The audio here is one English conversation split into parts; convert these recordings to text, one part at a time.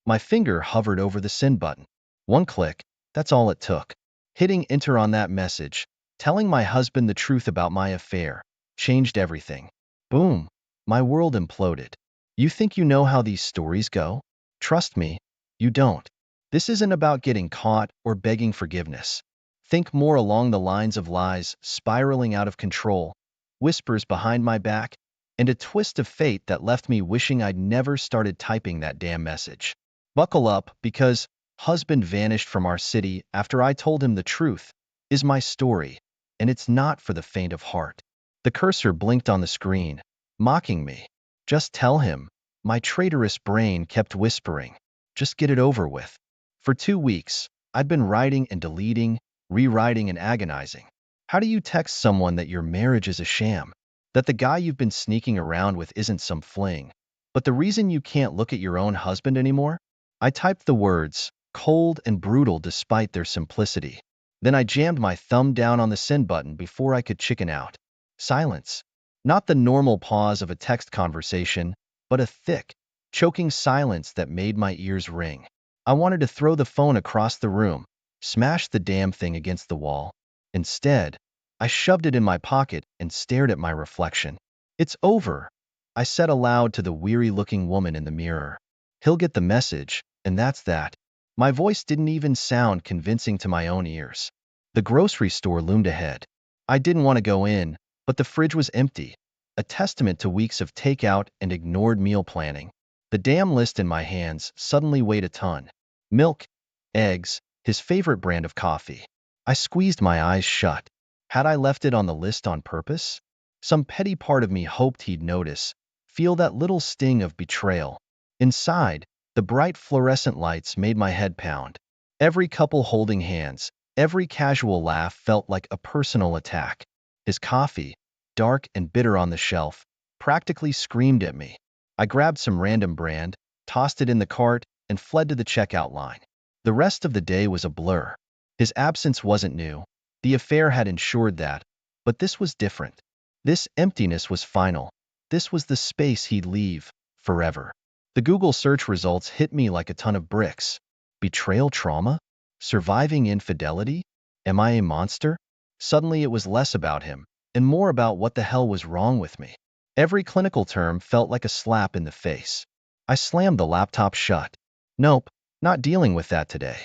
My finger hovered over the send button. One click, that's all it took. Hitting enter on that message, telling my husband the truth about my affair, changed everything. Boom. My world imploded. You think you know how these stories go? Trust me, you don't. This isn't about getting caught or begging forgiveness. Think more along the lines of lies spiraling out of control, whispers behind my back, and a twist of fate that left me wishing I'd never started typing that damn message. Buckle up, because husband vanished from our city after I told him the truth is my story, and it's not for the faint of heart. The cursor blinked on the screen, mocking me. Just tell him. My traitorous brain kept whispering. Just get it over with. For 2 weeks, I'd been writing and deleting, rewriting and agonizing. How do you text someone that your marriage is a sham? That the guy you've been sneaking around with isn't some fling, but the reason you can't look at your own husband anymore? I typed the words, cold and brutal despite their simplicity. Then I jammed my thumb down on the send button before I could chicken out. Silence. Not the normal pause of a text conversation, but a thick, choking silence that made my ears ring. I wanted to throw the phone across the room, smash the damn thing against the wall. Instead, I shoved it in my pocket and stared at my reflection. It's over, I said aloud to the weary-looking woman in the mirror. He'll get the message, and that's that. My voice didn't even sound convincing to my own ears. The grocery store loomed ahead. I didn't want to go in, but the fridge was empty, a testament to weeks of takeout and ignored meal planning. The damn list in my hands suddenly weighed a ton. Milk, eggs, his favorite brand of coffee. I squeezed my eyes shut. Had I left it on the list on purpose? Some petty part of me hoped he'd notice, feel that little sting of betrayal. Inside, the bright fluorescent lights made my head pound. Every couple holding hands, every casual laugh felt like a personal attack. His coffee, dark and bitter on the shelf, practically screamed at me. I grabbed some random brand, tossed it in the cart, and fled to the checkout line. The rest of the day was a blur. His absence wasn't new. The affair had ensured that. But this was different. This emptiness was final. This was the space he'd leave, forever. The Google search results hit me like a ton of bricks. Betrayal trauma? Surviving infidelity? Am I a monster? Suddenly it was less about him, and more about what the hell was wrong with me. Every clinical term felt like a slap in the face. I slammed the laptop shut. Nope, not dealing with that today.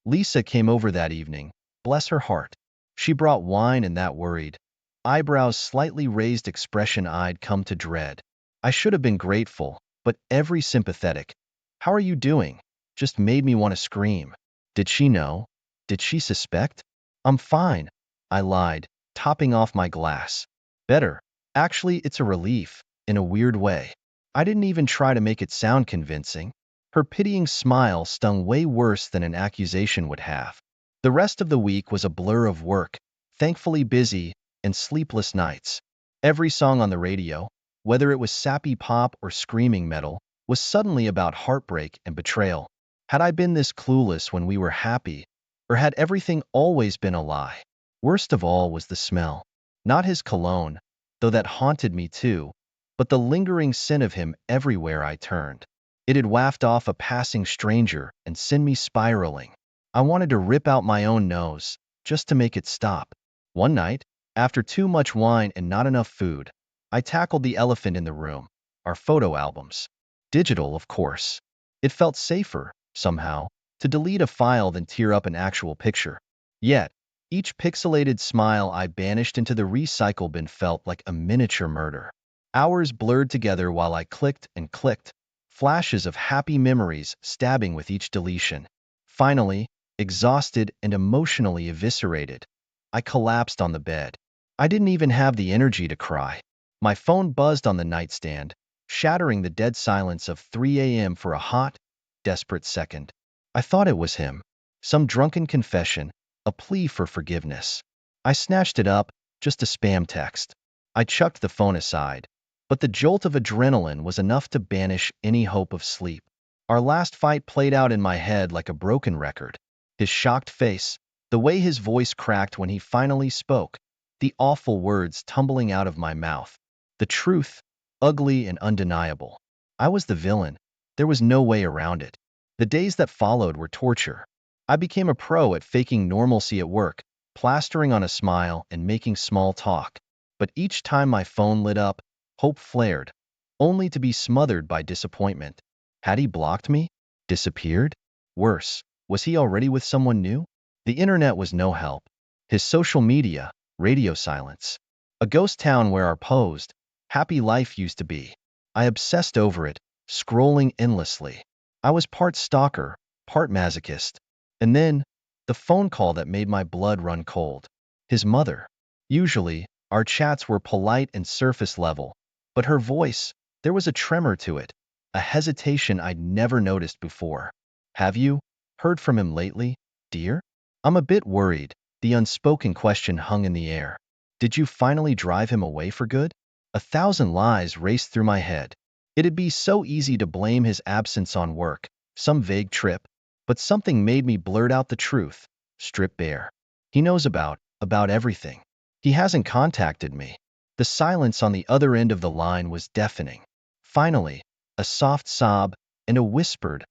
Lisa came over that evening, bless her heart. She brought wine and that worried, eyebrows slightly raised expression I'd come to dread. I should have been grateful, but every sympathetic, "How are you doing?" just made me want to scream. Did she know? Did she suspect? "I'm fine," I lied, topping off my glass. Better. Actually, it's a relief, in a weird way. I didn't even try to make it sound convincing. Her pitying smile stung way worse than an accusation would have. The rest of the week was a blur of work, thankfully busy, and sleepless nights. Every song on the radio, whether it was sappy pop or screaming metal, was suddenly about heartbreak and betrayal. Had I been this clueless when we were happy, or had everything always been a lie? Worst of all was the smell. Not his cologne, though that haunted me too, but the lingering scent of him everywhere I turned. It had wafted off a passing stranger and sent me spiraling. I wanted to rip out my own nose, just to make it stop. One night, after too much wine and not enough food, I tackled the elephant in the room, our photo albums. Digital, of course. It felt safer, somehow, to delete a file than tear up an actual picture. Yet, each pixelated smile I banished into the recycle bin felt like a miniature murder. Hours blurred together while I clicked and clicked, flashes of happy memories stabbing with each deletion. Finally, exhausted and emotionally eviscerated, I collapsed on the bed. I didn't even have the energy to cry. My phone buzzed on the nightstand, shattering the dead silence of 3 a.m. for a hot, desperate second. I thought it was him. Some drunken confession, a plea for forgiveness. I snatched it up, just a spam text. I chucked the phone aside, but the jolt of adrenaline was enough to banish any hope of sleep. Our last fight played out in my head like a broken record. His shocked face, the way his voice cracked when he finally spoke, the awful words tumbling out of my mouth. The truth, ugly and undeniable. I was the villain. There was no way around it. The days that followed were torture. I became a pro at faking normalcy at work, plastering on a smile and making small talk. But each time my phone lit up, hope flared, only to be smothered by disappointment. Had he blocked me? Disappeared? Worse, was he already with someone new? The internet was no help. His social media, radio silence. A ghost town where our posed, happy life used to be. I obsessed over it, scrolling endlessly. I was part stalker, part masochist. And then, the phone call that made my blood run cold. His mother. Usually, our chats were polite and surface level, but her voice, there was a tremor to it, a hesitation I'd never noticed before. Have you heard from him lately, dear? I'm a bit worried. The unspoken question hung in the air. Did you finally drive him away for good? 1,000 lies raced through my head. It'd be so easy to blame his absence on work, some vague trip, but something made me blurt out the truth, strip bare. He knows about everything. He hasn't contacted me. The silence on the other end of the line was deafening. Finally, a soft sob and a whispered,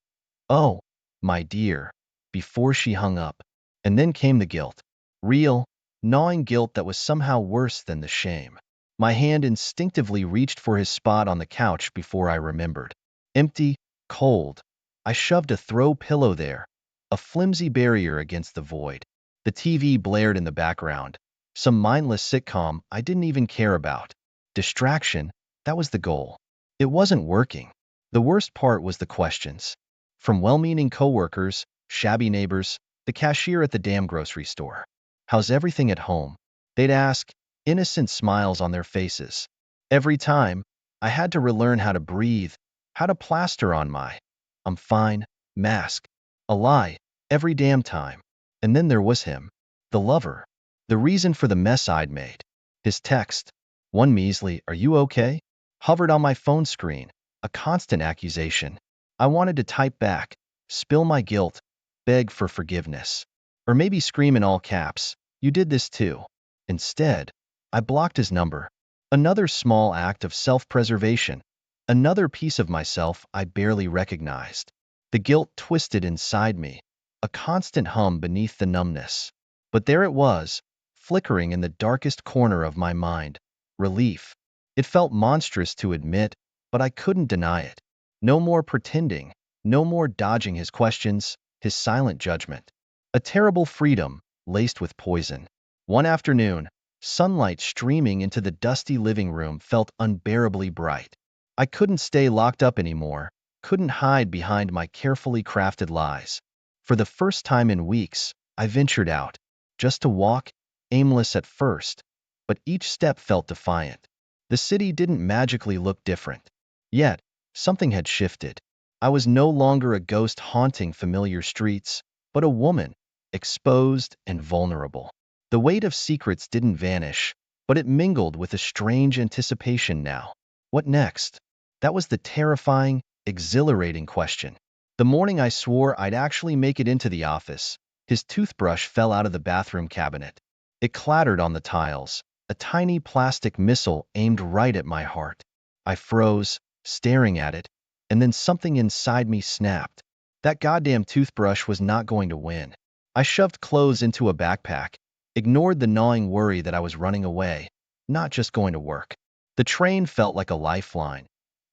"Oh, my dear," before she hung up. And then came the guilt. Real, gnawing guilt that was somehow worse than the shame. My hand instinctively reached for his spot on the couch before I remembered. Empty, cold. I shoved a throw pillow there, a flimsy barrier against the void. The TV blared in the background, some mindless sitcom I didn't even care about. Distraction, that was the goal. It wasn't working. The worst part was the questions. From well-meaning coworkers, shabby neighbors, the cashier at the damn grocery store. How's everything at home? They'd ask, innocent smiles on their faces. Every time, I had to relearn how to breathe, how to plaster on my "I'm fine" mask. A lie, every damn time. And then there was him, the lover, the reason for the mess I'd made. His text, one measly "Are you okay?" hovered on my phone screen, a constant accusation. I wanted to type back, spill my guilt, beg for forgiveness. Or maybe scream in all caps, "You did this too." Instead, I blocked his number. Another small act of self-preservation. Another piece of myself I barely recognized. The guilt twisted inside me, a constant hum beneath the numbness. But there it was, flickering in the darkest corner of my mind. Relief. It felt monstrous to admit, but I couldn't deny it. No more pretending, no more dodging his questions, his silent judgment. A terrible freedom, laced with poison. One afternoon, sunlight streaming into the dusty living room felt unbearably bright. I couldn't stay locked up anymore, couldn't hide behind my carefully crafted lies. For the first time in weeks, I ventured out, just to walk, aimless at first, but each step felt defiant. The city didn't magically look different. Yet, something had shifted. I was no longer a ghost haunting familiar streets, but a woman, exposed and vulnerable. The weight of secrets didn't vanish, but it mingled with a strange anticipation now. What next? That was the terrifying, exhilarating question. The morning I swore I'd actually make it into the office, his toothbrush fell out of the bathroom cabinet. It clattered on the tiles, a tiny plastic missile aimed right at my heart. I froze, staring at it, and then something inside me snapped. That goddamn toothbrush was not going to win. I shoved clothes into a backpack, ignored the gnawing worry that I was running away, not just going to work. The train felt like a lifeline,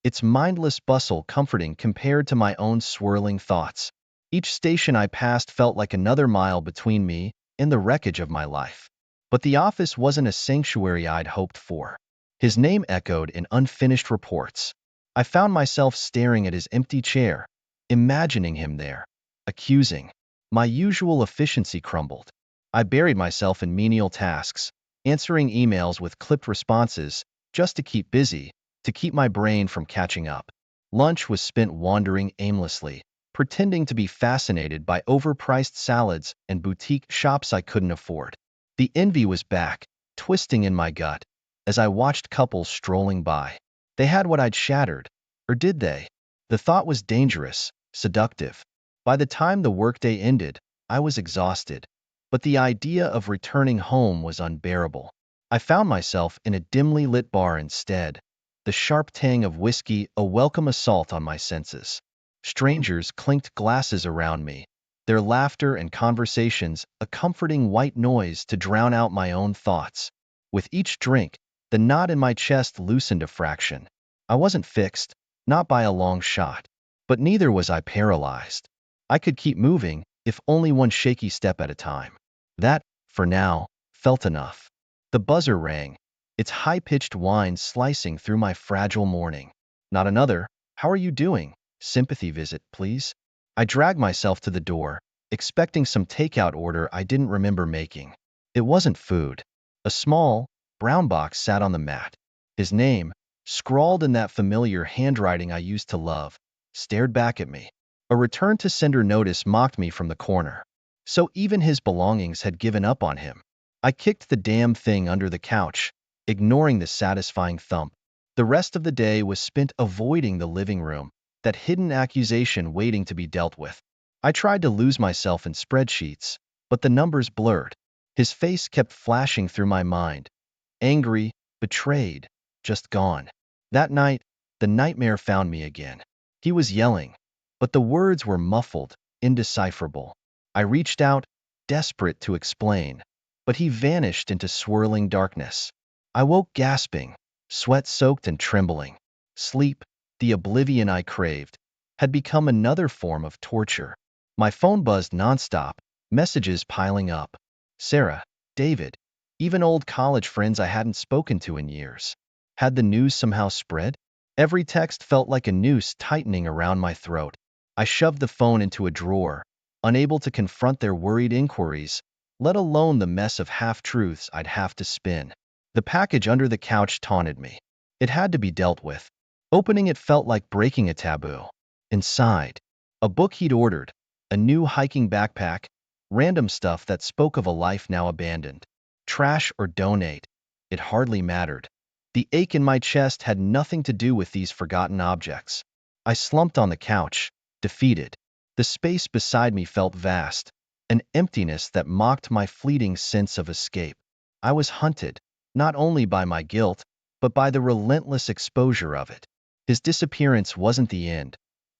its mindless bustle comforting compared to my own swirling thoughts. Each station I passed felt like another mile between me and the wreckage of my life. But the office wasn't a sanctuary I'd hoped for. His name echoed in unfinished reports. I found myself staring at his empty chair, imagining him there, accusing. My usual efficiency crumbled. I buried myself in menial tasks, answering emails with clipped responses, just to keep busy, to keep my brain from catching up. Lunch was spent wandering aimlessly, pretending to be fascinated by overpriced salads and boutique shops I couldn't afford. The envy was back, twisting in my gut, as I watched couples strolling by. They had what I'd shattered, or did they? The thought was dangerous, seductive. By the time the workday ended, I was exhausted, but the idea of returning home was unbearable. I found myself in a dimly lit bar instead, the sharp tang of whiskey a welcome assault on my senses. Strangers clinked glasses around me, their laughter and conversations a comforting white noise to drown out my own thoughts. With each drink, the knot in my chest loosened a fraction. I wasn't fixed, not by a long shot, but neither was I paralyzed. I could keep moving, if only one shaky step at a time. That, for now, felt enough. The buzzer rang, its high-pitched whine slicing through my fragile morning. Not another, "How are you doing? Sympathy visit, please." I dragged myself to the door, expecting some takeout order I didn't remember making. It wasn't food. A small, brown box sat on the mat. His name, scrawled in that familiar handwriting I used to love, stared back at me. A return to sender notice mocked me from the corner. So even his belongings had given up on him. I kicked the damn thing under the couch, ignoring the satisfying thump. The rest of the day was spent avoiding the living room, that hidden accusation waiting to be dealt with. I tried to lose myself in spreadsheets, but the numbers blurred. His face kept flashing through my mind. Angry, betrayed, just gone. That night, the nightmare found me again. He was yelling, but the words were muffled, indecipherable. I reached out, desperate to explain, but he vanished into swirling darkness. I woke gasping, sweat-soaked and trembling. Sleep, the oblivion I craved, had become another form of torture. My phone buzzed nonstop, messages piling up. Sarah, David, even old college friends I hadn't spoken to in years. Had the news somehow spread? Every text felt like a noose tightening around my throat. I shoved the phone into a drawer, unable to confront their worried inquiries, let alone the mess of half-truths I'd have to spin. The package under the couch taunted me. It had to be dealt with. Opening it felt like breaking a taboo. Inside, a book he'd ordered, a new hiking backpack, random stuff that spoke of a life now abandoned. Trash or donate, it hardly mattered. The ache in my chest had nothing to do with these forgotten objects. I slumped on the couch, defeated. The space beside me felt vast, an emptiness that mocked my fleeting sense of escape. I was hunted, not only by my guilt, but by the relentless exposure of it. His disappearance wasn't the end,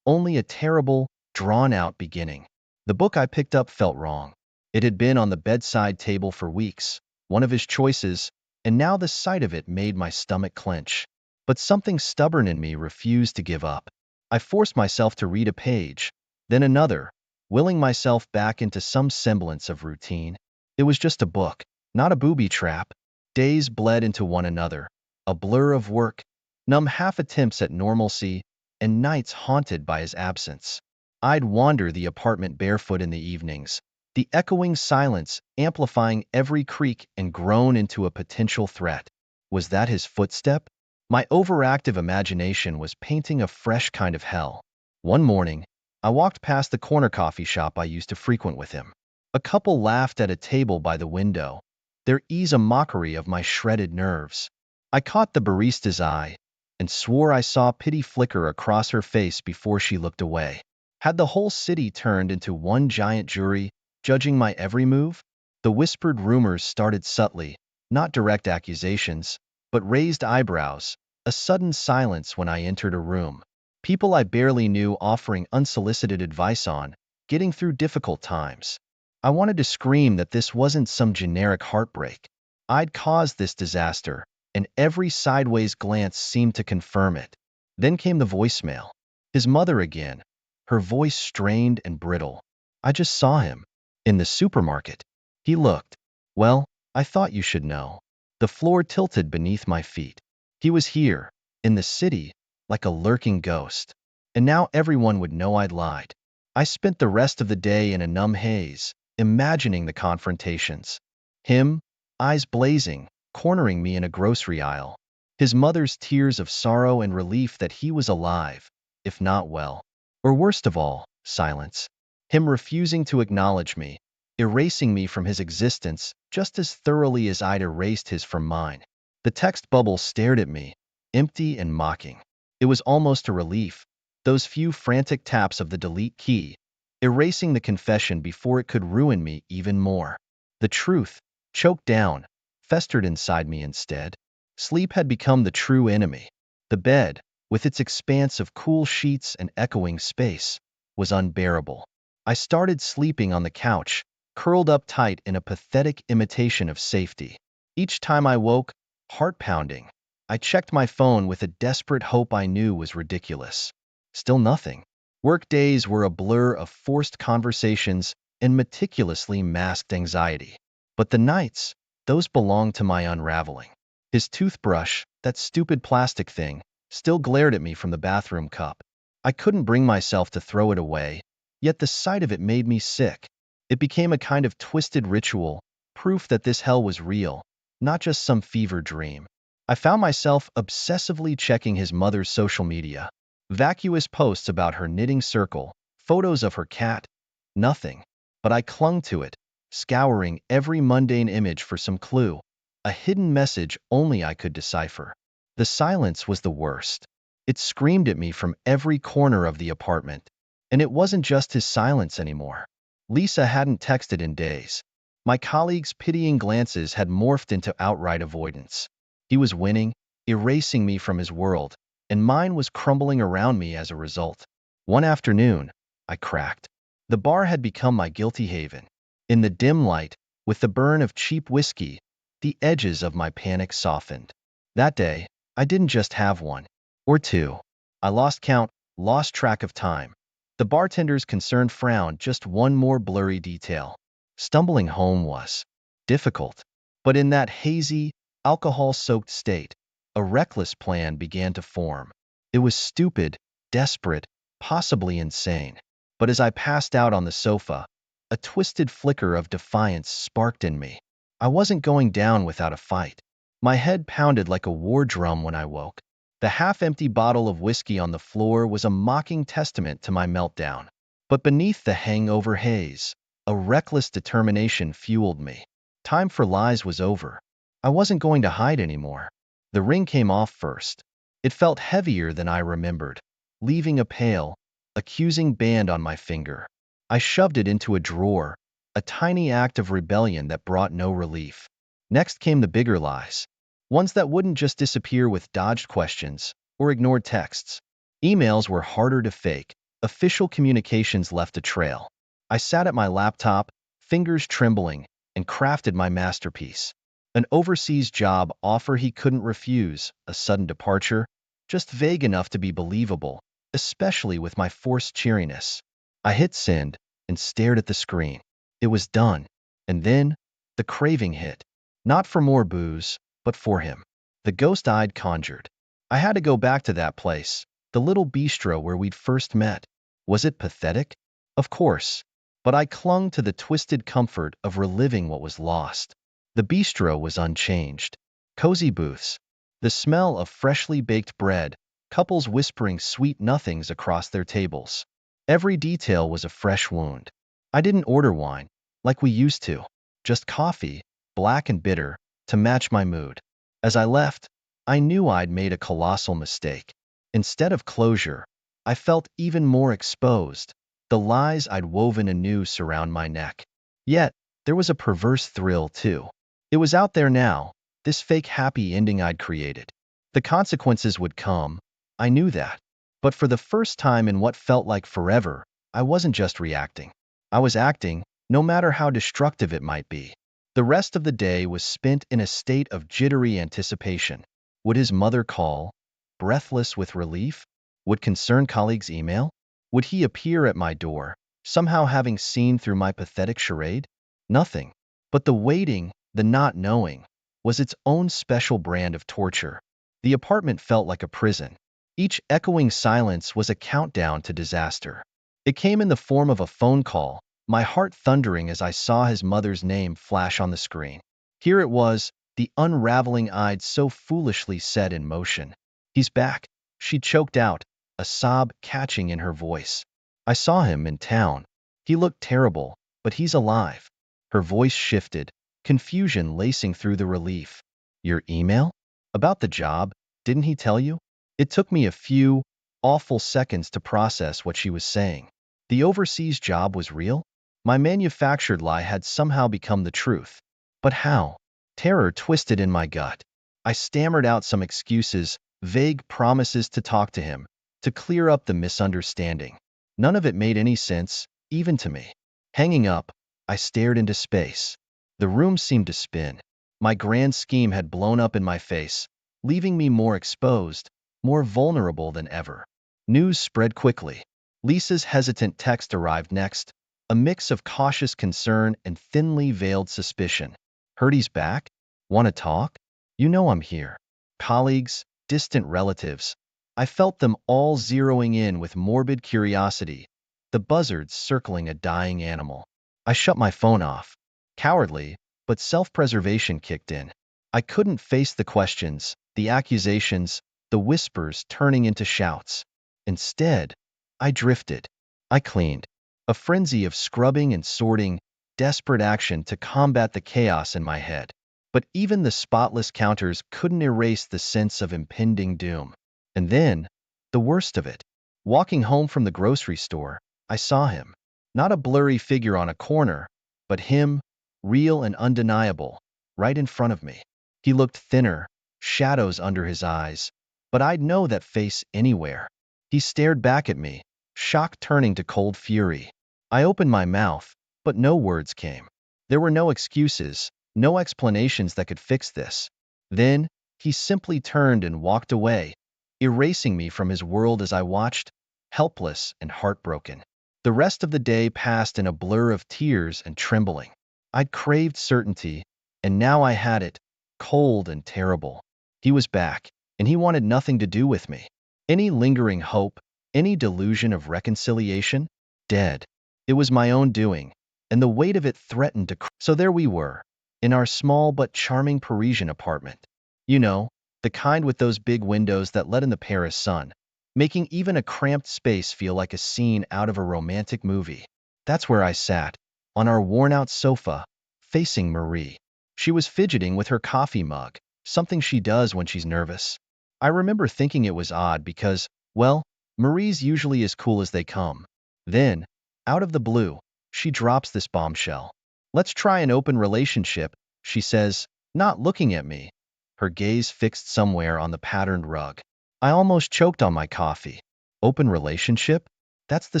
only a terrible, drawn-out beginning. The book I picked up felt wrong. It had been on the bedside table for weeks, one of his choices, and now the sight of it made my stomach clench. But something stubborn in me refused to give up. I forced myself to read a page, then another, willing myself back into some semblance of routine. It was just a book, not a booby trap. Days bled into one another, a blur of work, numb half-attempts at normalcy, and nights haunted by his absence. I'd wander the apartment barefoot in the evenings, the echoing silence amplifying every creak and groan into a potential threat. Was that his footstep? My overactive imagination was painting a fresh kind of hell. One morning, I walked past the corner coffee shop I used to frequent with him. A couple laughed at a table by the window, their ease a mockery of my shredded nerves. I caught the barista's eye and swore I saw pity flicker across her face before she looked away. Had the whole city turned into one giant jury, judging my every move? The whispered rumors started subtly, not direct accusations, but raised eyebrows, a sudden silence when I entered a room. People I barely knew offering unsolicited advice on getting through difficult times. I wanted to scream that this wasn't some generic heartbreak. I'd caused this disaster, and every sideways glance seemed to confirm it. Then came the voicemail. His mother again, her voice strained and brittle. "I just saw him. In the supermarket. He looked. Well, I thought you should know." The floor tilted beneath my feet. He was here, in the city, like a lurking ghost. And now everyone would know I'd lied. I spent the rest of the day in a numb haze, imagining the confrontations. Him, eyes blazing, cornering me in a grocery aisle. His mother's tears of sorrow and relief that he was alive, if not well. Or worst of all, silence. Him refusing to acknowledge me, erasing me from his existence just as thoroughly as I'd erased his from mine. The text bubble stared at me, empty and mocking. It was almost a relief, those few frantic taps of the delete key, erasing the confession before it could ruin me even more. The truth, choked down, festered inside me instead. Sleep had become the true enemy. The bed, with its expanse of cool sheets and echoing space, was unbearable. I started sleeping on the couch, curled up tight in a pathetic imitation of safety. Each time I woke, heart pounding, I checked my phone with a desperate hope I knew was ridiculous. Still nothing. Work days were a blur of forced conversations and meticulously masked anxiety. But the nights, those belonged to my unraveling. His toothbrush, that stupid plastic thing, still glared at me from the bathroom cup. I couldn't bring myself to throw it away, yet the sight of it made me sick. It became a kind of twisted ritual, proof that this hell was real, not just some fever dream. I found myself obsessively checking his mother's social media. Vacuous posts about her knitting circle, photos of her cat, nothing. But I clung to it, scouring every mundane image for some clue, a hidden message only I could decipher. The silence was the worst. It screamed at me from every corner of the apartment. And it wasn't just his silence anymore. Lisa hadn't texted in days. My colleagues' pitying glances had morphed into outright avoidance. He was winning, erasing me from his world, and mine was crumbling around me as a result. One afternoon, I cracked. The bar had become my guilty haven. In the dim light, with the burn of cheap whiskey, the edges of my panic softened. That day, I didn't just have one. Or two. I lost count, lost track of time. The bartender's concerned frown, just one more blurry detail. Stumbling home was difficult. But in that hazy, alcohol-soaked state, a reckless plan began to form. It was stupid, desperate, possibly insane. But as I passed out on the sofa, a twisted flicker of defiance sparked in me. I wasn't going down without a fight. My head pounded like a war drum when I woke. The half-empty bottle of whiskey on the floor was a mocking testament to my meltdown. But beneath the hangover haze, a reckless determination fueled me. Time for lies was over. I wasn't going to hide anymore. The ring came off first. It felt heavier than I remembered, leaving a pale, accusing band on my finger. I shoved it into a drawer, a tiny act of rebellion that brought no relief. Next came the bigger lies. Ones that wouldn't just disappear with dodged questions or ignored texts. Emails were harder to fake. Official communications left a trail. I sat at my laptop, fingers trembling, and crafted my masterpiece. An overseas job offer he couldn't refuse, a sudden departure, just vague enough to be believable, especially with my forced cheeriness. I hit send and stared at the screen. It was done. And then, the craving hit. Not for more booze, but for him. The ghost I'd conjured. I had to go back to that place, the little bistro where we'd first met. Was it pathetic? Of course. But I clung to the twisted comfort of reliving what was lost. The bistro was unchanged. Cozy booths. The smell of freshly baked bread, couples whispering sweet nothings across their tables. Every detail was a fresh wound. I didn't order wine, like we used to. Just coffee, black and bitter, to match my mood. As I left, I knew I'd made a colossal mistake. Instead of closure, I felt even more exposed. The lies I'd woven anew surround my neck. Yet, there was a perverse thrill, too. It was out there now, this fake happy ending I'd created. The consequences would come, I knew that. But for the first time in what felt like forever, I wasn't just reacting. I was acting, no matter how destructive it might be. The rest of the day was spent in a state of jittery anticipation. Would his mother call, breathless with relief? Would concerned colleagues email? Would he appear at my door, somehow having seen through my pathetic charade? Nothing. But the waiting, the not knowing, was its own special brand of torture. The apartment felt like a prison. Each echoing silence was a countdown to disaster. It came in the form of a phone call, my heart thundering as I saw his mother's name flash on the screen. Here it was, the unraveling I'd so foolishly set in motion. He's back, she choked out, a sob catching in her voice. I saw him in town. He looked terrible, but he's alive. Her voice shifted, confusion lacing through the relief. Your email? About the job, didn't he tell you? It took me a few awful seconds to process what she was saying. The overseas job was real? My manufactured lie had somehow become the truth. But how? Terror twisted in my gut. I stammered out some excuses, vague promises to talk to him, to clear up the misunderstanding. None of it made any sense, even to me. Hanging up, I stared into space. The room seemed to spin. My grand scheme had blown up in my face, leaving me more exposed, more vulnerable than ever. News spread quickly. Lisa's hesitant text arrived next, a mix of cautious concern and thinly veiled suspicion. Heard he's back? Want to talk? You know I'm here. Colleagues, distant relatives. I felt them all zeroing in with morbid curiosity, the buzzards circling a dying animal. I shut my phone off. Cowardly, but self-preservation kicked in. I couldn't face the questions, the accusations, the whispers turning into shouts. Instead, I drifted. I cleaned. A frenzy of scrubbing and sorting, desperate action to combat the chaos in my head. But even the spotless counters couldn't erase the sense of impending doom. And then, the worst of it. Walking home from the grocery store, I saw him. Not a blurry figure on a corner, but him, real and undeniable, right in front of me. He looked thinner, shadows under his eyes, but I'd know that face anywhere. He stared back at me, shock turning to cold fury. I opened my mouth, but no words came. There were no excuses, no explanations that could fix this. Then, he simply turned and walked away, erasing me from his world as I watched, helpless and heartbroken. The rest of the day passed in a blur of tears and trembling. I'd craved certainty, and now I had it, cold and terrible. He was back, and he wanted nothing to do with me. Any lingering hope, any delusion of reconciliation? Dead. It was my own doing, and the weight of it threatened to So there we were, in our small but charming Parisian apartment. You know, the kind with those big windows that let in the Paris sun, making even a cramped space feel like a scene out of a romantic movie. That's where I sat, on our worn-out sofa, facing Marie. She was fidgeting with her coffee mug, something she does when she's nervous. I remember thinking it was odd because, well, Marie's usually as cool as they come. Then, out of the blue, she drops this bombshell. Let's try an open relationship, she says, not looking at me, her gaze fixed somewhere on the patterned rug. I almost choked on my coffee. Open relationship? That's the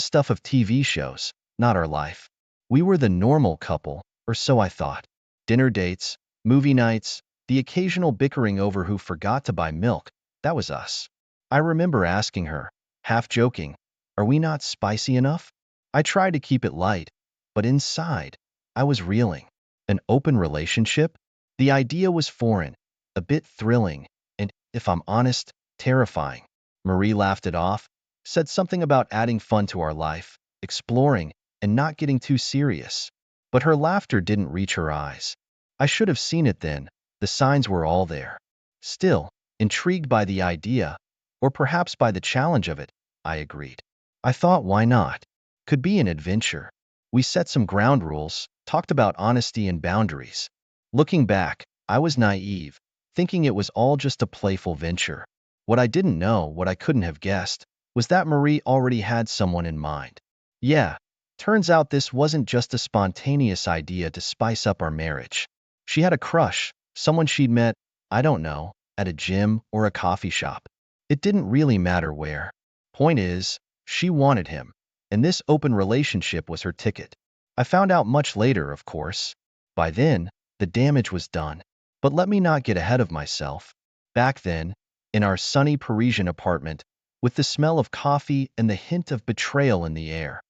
stuff of TV shows, not our life. We were the normal couple, or so I thought. Dinner dates, movie nights, the occasional bickering over who forgot to buy milk, that was us. I remember asking her, half joking, are we not spicy enough? I tried to keep it light, but inside, I was reeling. An open relationship? The idea was foreign, a bit thrilling, and, if I'm honest, terrifying. Marie laughed it off, said something about adding fun to our life, exploring, and not getting too serious. But her laughter didn't reach her eyes. I should have seen it then, the signs were all there. Still, intrigued by the idea, or perhaps by the challenge of it, I agreed. I thought, why not? Could be an adventure. We set some ground rules, talked about honesty and boundaries. Looking back, I was naive, thinking it was all just a playful venture. What I didn't know, what I couldn't have guessed, was that Marie already had someone in mind. Yeah, turns out this wasn't just a spontaneous idea to spice up our marriage. She had a crush, someone she'd met, I don't know, at a gym or a coffee shop. It didn't really matter where. Point is, she wanted him, and this open relationship was her ticket. I found out much later, of course. By then, the damage was done. But let me not get ahead of myself. Back then, in our sunny Parisian apartment, with the smell of coffee and the hint of betrayal in the air,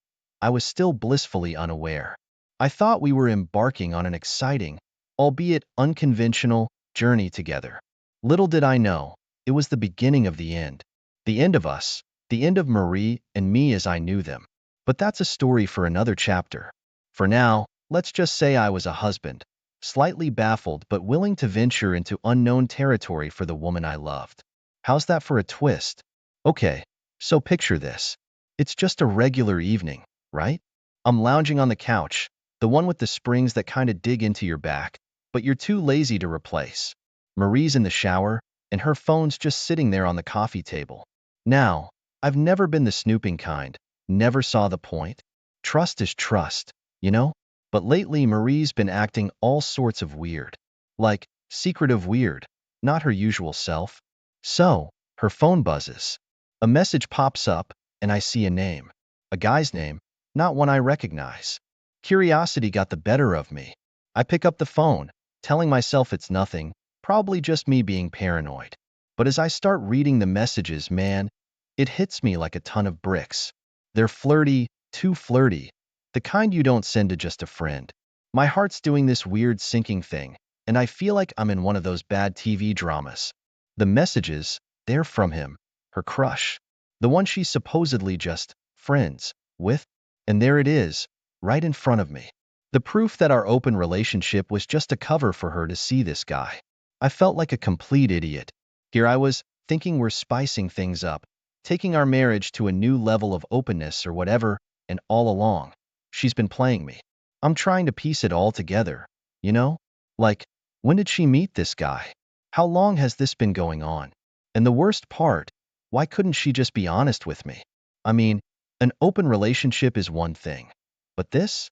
I was still blissfully unaware. I thought we were embarking on an exciting, albeit unconventional, journey together. Little did I know, it was the beginning of the end. The end of us, the end of Marie and me as I knew them. But that's a story for another chapter. For now, let's just say I was a husband, slightly baffled but willing to venture into unknown territory for the woman I loved. How's that for a twist? Okay, so picture this. It's just a regular evening, right? I'm lounging on the couch, the one with the springs that kind of dig into your back, but you're too lazy to replace. Marie's in the shower, and her phone's just sitting there on the coffee table. Now, I've never been the snooping kind, never saw the point. Trust is trust, you know? But lately Marie's been acting all sorts of weird. Like, secretive weird, not her usual self. So, Her phone buzzes. A message pops up, and I see a name. A guy's name, not one I recognize. Curiosity got the better of me. I pick up the phone, telling myself it's nothing, probably just me being paranoid. But as I start reading the messages, man, it hits me like a ton of bricks. They're flirty, too flirty, the kind you don't send to just a friend. My heart's doing this weird sinking thing, and I feel like I'm in one of those bad TV dramas. The messages, they're from him, her crush, the one she's supposedly just friends with, and there it is, right in front of me. The proof that our open relationship was just a cover for her to see this guy. I felt like a complete idiot. Here I was, thinking we're spicing things up, taking our marriage to a new level of openness or whatever, and all along, she's been playing me. I'm trying to piece it all together, you know? Like, when did she meet this guy? How long has this been going on? And the worst part, why couldn't she just be honest with me? I mean, an open relationship is one thing, but this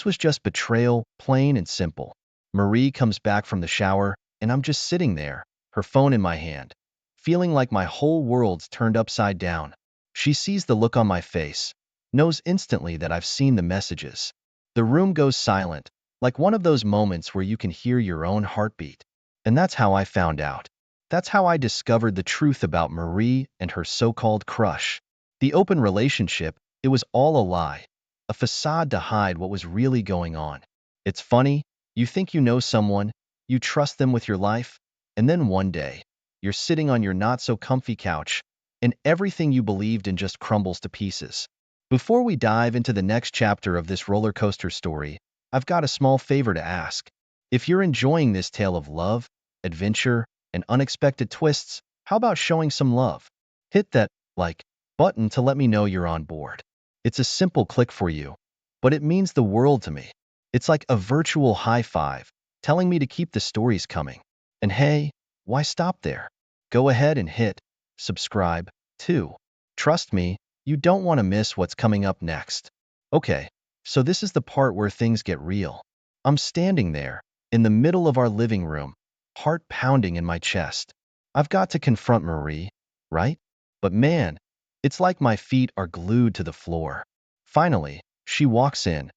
was just betrayal, plain and simple. Marie comes back from the shower, and I'm just sitting there, her phone in my hand, feeling like my whole world's turned upside down. She sees the look on my face, knows instantly that I've seen the messages. The room goes silent, like one of those moments where you can hear your own heartbeat. And that's how I found out. That's how I discovered the truth about Marie and her so-called crush. The open relationship, it was all a lie, a facade to hide what was really going on. It's funny, you think you know someone, you trust them with your life, and then one day, you're sitting on your not-so-comfy couch, and everything you believed in just crumbles to pieces. Before we dive into the next chapter of this roller coaster story, I've got a small favor to ask. If you're enjoying this tale of love, adventure, and unexpected twists, how about showing some love? Hit that like button to let me know you're on board. It's a simple click for you, but it means the world to me. It's like a virtual high five, telling me to keep the stories coming. And hey, why stop there? Go ahead and hit subscribe, too. Trust me, you don't want to miss what's coming up next. Okay, so this is the part where things get real. I'm standing there, in the middle of our living room, heart pounding in my chest. I've got to confront Marie, right? But man, it's like my feet are glued to the floor. Finally, she walks in,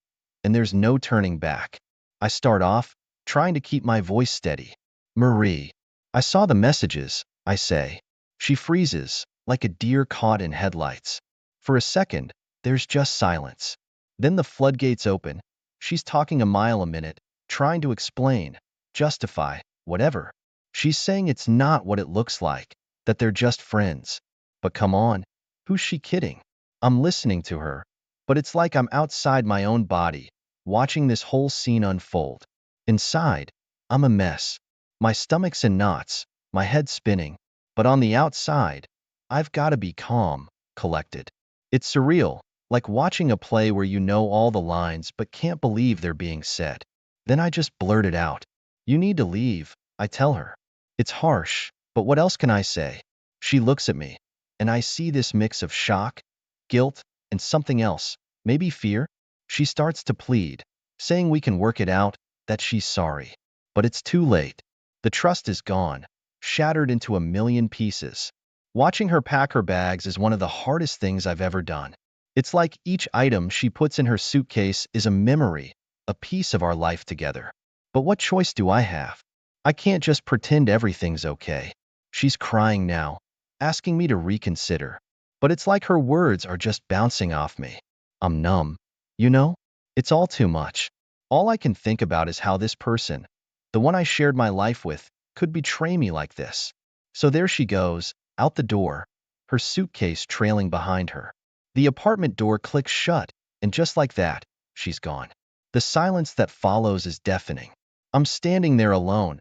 and there's no turning back. I start off, trying to keep my voice steady. Marie. I saw the messages, I say. She freezes, like a deer caught in headlights. For a second, there's just silence. Then the floodgates open. She's talking a mile a minute, trying to explain, justify, whatever. She's saying it's not what it looks like, that they're just friends. But come on, who's she kidding? I'm listening to her, but it's like I'm outside my own body, watching this whole scene unfold. Inside, I'm a mess. My stomach's in knots, my head spinning, but on the outside, I've got to be calm, collected. It's surreal, like watching a play where you know all the lines but can't believe they're being said. Then I just blurt it out. You need to leave, I tell her. It's harsh, but what else can I say? She looks at me, and I see this mix of shock, guilt, and something else, maybe fear. She starts to plead, saying we can work it out, that she's sorry. But it's too late. The trust is gone, shattered into a million pieces. Watching her pack her bags is one of the hardest things I've ever done. It's like each item she puts in her suitcase is a memory, a piece of our life together. But what choice do I have? I can't just pretend everything's okay. She's crying now, asking me to reconsider. But it's like her words are just bouncing off me. I'm numb. You know? It's all too much. All I can think about is how this person, the one I shared my life with, could betray me like this. So there she goes, out the door, her suitcase trailing behind her. The apartment door clicks shut, and just like that, she's gone. The silence that follows is deafening. I'm standing there alone,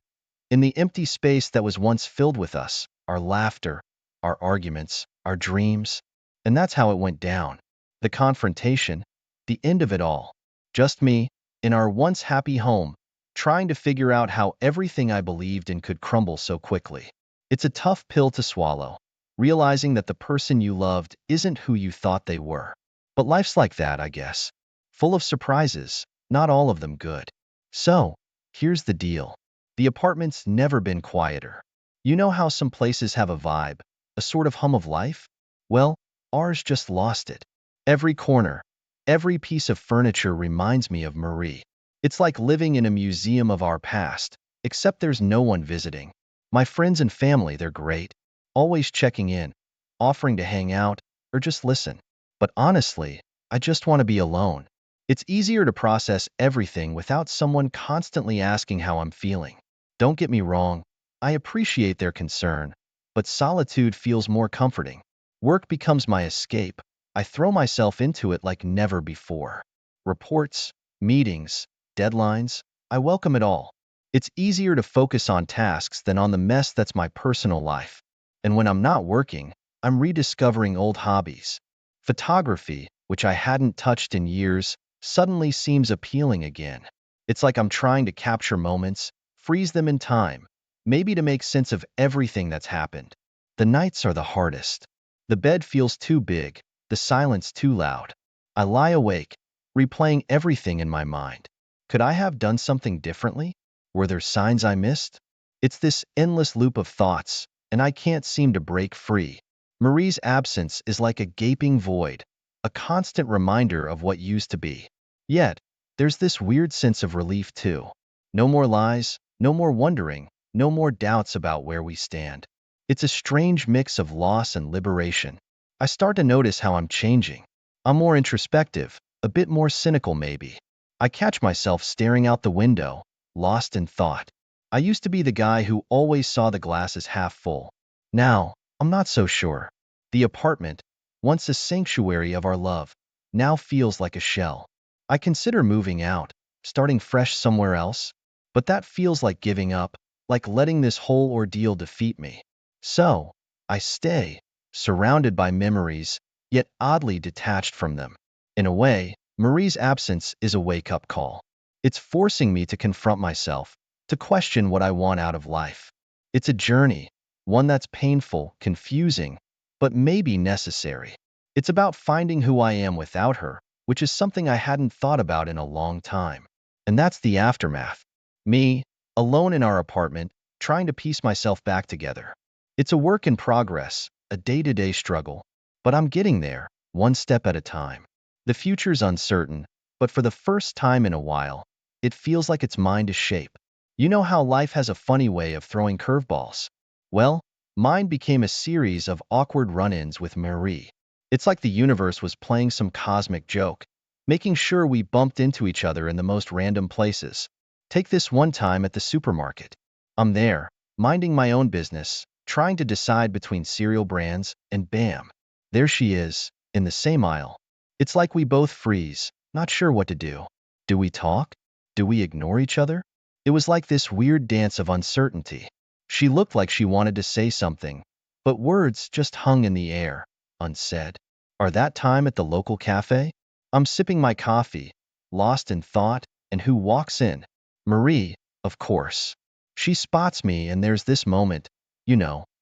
in the empty space that was once filled with us, our laughter, our arguments, our dreams. And that's how it went down. The confrontation, the end of it all. Just me, in our once happy home, trying to figure out how everything I believed in could crumble so quickly. It's a tough pill to swallow, realizing that the person you loved isn't who you thought they were. But life's like that, I guess. Full of surprises, not all of them good. So, here's the deal. The apartment's never been quieter. You know how some places have a vibe, a sort of hum of life? Well, ours just lost it. Every corner, every piece of furniture reminds me of Marie. It's like living in a museum of our past, except there's no one visiting. My friends and family, they're great, always checking in, offering to hang out, or just listen. But honestly, I just want to be alone. It's easier to process everything without someone constantly asking how I'm feeling. Don't get me wrong, I appreciate their concern, but solitude feels more comforting. Work becomes my escape. I throw myself into it like never before. Reports, meetings, deadlines, I welcome it all. It's easier to focus on tasks than on the mess that's my personal life. And when I'm not working, I'm rediscovering old hobbies. Photography, which I hadn't touched in years, suddenly seems appealing again. It's like I'm trying to capture moments, freeze them in time, maybe to make sense of everything that's happened. The nights are the hardest. The bed feels too big, the silence too loud. I lie awake, replaying everything in my mind. Could I have done something differently? Were there signs I missed? It's this endless loop of thoughts, and I can't seem to break free. Marie's absence is like a gaping void, a constant reminder of what used to be. Yet, there's this weird sense of relief too. No more lies, no more wondering, no more doubts about where we stand. It's a strange mix of loss and liberation. I start to notice how I'm changing. I'm more introspective, a bit more cynical maybe. I catch myself staring out the window, lost in thought. I used to be the guy who always saw the glass as half full. Now, I'm not so sure. The apartment, once a sanctuary of our love, now feels like a shell. I consider moving out, starting fresh somewhere else, but that feels like giving up, like letting this whole ordeal defeat me. So, I stay, surrounded by memories, yet oddly detached from them. In a way, Marie's absence is a wake-up call. It's forcing me to confront myself, to question what I want out of life. It's a journey, one that's painful, confusing, but maybe necessary. It's about finding who I am without her, which is something I hadn't thought about in a long time. And that's the aftermath. Me, alone in our apartment, trying to piece myself back together. It's a work in progress, a day-to-day struggle, but I'm getting there, one step at a time. The future's uncertain, but for the first time in a while, it feels like it's mine to shape. You know how life has a funny way of throwing curveballs? Well, mine became a series of awkward run-ins with Marie. It's like the universe was playing some cosmic joke, making sure we bumped into each other in the most random places. Take this one time at the supermarket. I'm there, minding my own business, trying to decide between cereal brands, and bam, there she is, in the same aisle. It's like we both freeze, not sure what to do. Do we talk? Do we ignore each other? It was like this weird dance of uncertainty. She looked like she wanted to say something, but words just hung in the air, unsaid. Or that time at the local cafe? I'm sipping my coffee, lost in thought, and who walks in? Marie, of course. She spots me and there's this moment,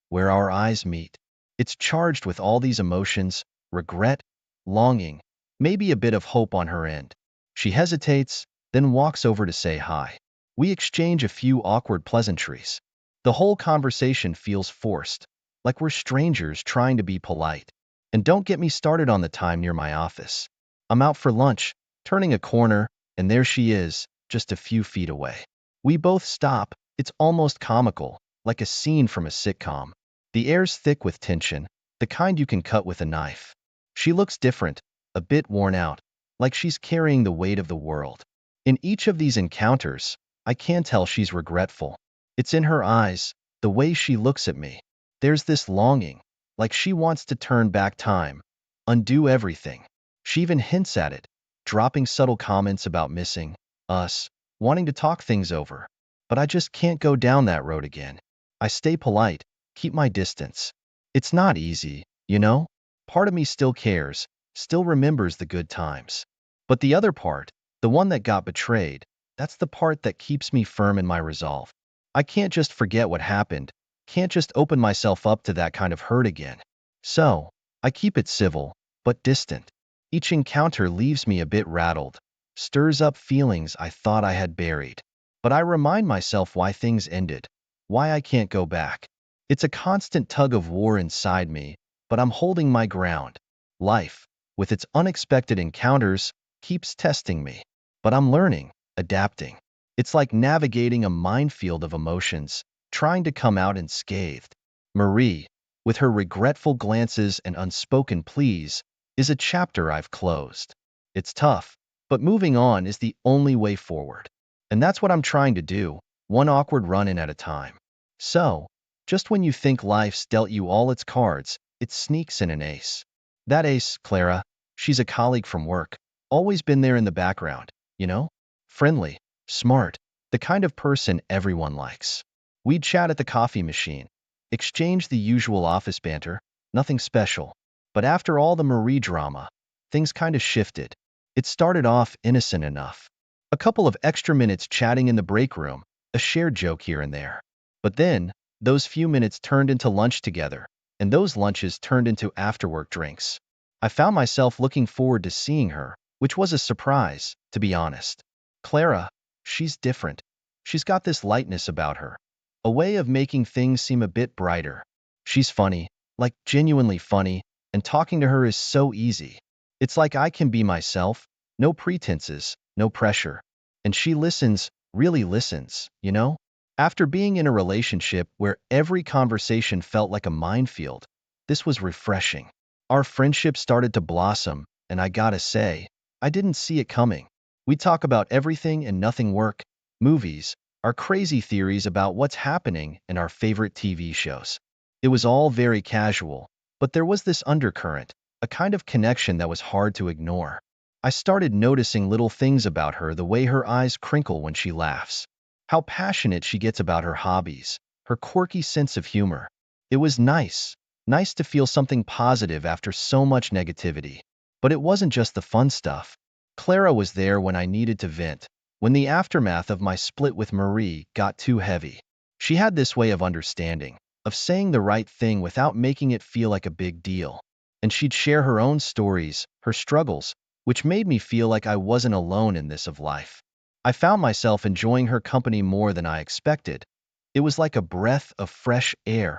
where our eyes meet. It's charged with all these emotions, regret, longing, maybe a bit of hope on her end. She hesitates, then walks over to say hi. We exchange a few awkward pleasantries. The whole conversation feels forced, like we're strangers trying to be polite. And don't get me started on the time near my office. I'm out for lunch, turning a corner, and there she is, just a few feet away. We both stop. It's almost comical, like a scene from a sitcom. The air's thick with tension, the kind you can cut with a knife. She looks different, a bit worn out, like she's carrying the weight of the world. In each of these encounters, I can tell she's regretful. It's in her eyes, the way she looks at me. There's this longing, like she wants to turn back time, undo everything. She even hints at it, dropping subtle comments about missing us, wanting to talk things over. But I just can't go down that road again. I stay polite, keep my distance. It's not easy, you know? Part of me still cares, still remembers the good times. But the other part, the one that got betrayed, that's the part that keeps me firm in my resolve. I can't just forget what happened, can't just open myself up to that kind of hurt again. So, I keep it civil, but distant. Each encounter leaves me a bit rattled, stirs up feelings I thought I had buried. But I remind myself why things ended, why I can't go back. It's a constant tug of war inside me, but I'm holding my ground. Life, with its unexpected encounters, keeps testing me. But I'm learning, adapting. It's like navigating a minefield of emotions, trying to come out unscathed. Marie, with her regretful glances and unspoken pleas, is a chapter I've closed. It's tough, but moving on is the only way forward. And that's what I'm trying to do, one awkward run-in at a time. So, just when you think life's dealt you all its cards, it sneaks in an ace. That ace, Clara, she's a colleague from work, always been there in the background, you know? Friendly, smart, the kind of person everyone likes. We'd chat at the coffee machine, exchange the usual office banter, nothing special. But after all the Marie drama, things kind of shifted. It started off innocent enough. A couple of extra minutes chatting in the break room, a shared joke here and there. But then, those few minutes turned into lunch together, and those lunches turned into after-work drinks. I found myself looking forward to seeing her, which was a surprise, to be honest. Clara, she's different. She's got this lightness about her, a way of making things seem a bit brighter. She's funny, like genuinely funny, and talking to her is so easy. It's like I can be myself, no pretenses, no pressure. And she listens, really listens, you know? After being in a relationship where every conversation felt like a minefield, this was refreshing. Our friendship started to blossom, and I gotta say, I didn't see it coming. We talk about everything and nothing: work, movies, our crazy theories about what's happening, and our favorite TV shows. It was all very casual, but there was this undercurrent, a kind of connection that was hard to ignore. I started noticing little things about her: the way her eyes crinkle when she laughs, how passionate she gets about her hobbies, her quirky sense of humor. It was nice to feel something positive after so much negativity. But it wasn't just the fun stuff. Clara was there when I needed to vent, when the aftermath of my split with Marie got too heavy. She had this way of understanding, of saying the right thing without making it feel like a big deal. And she'd share her own stories, her struggles, which made me feel like I wasn't alone in this of life. I found myself enjoying her company more than I expected. It was like a breath of fresh air,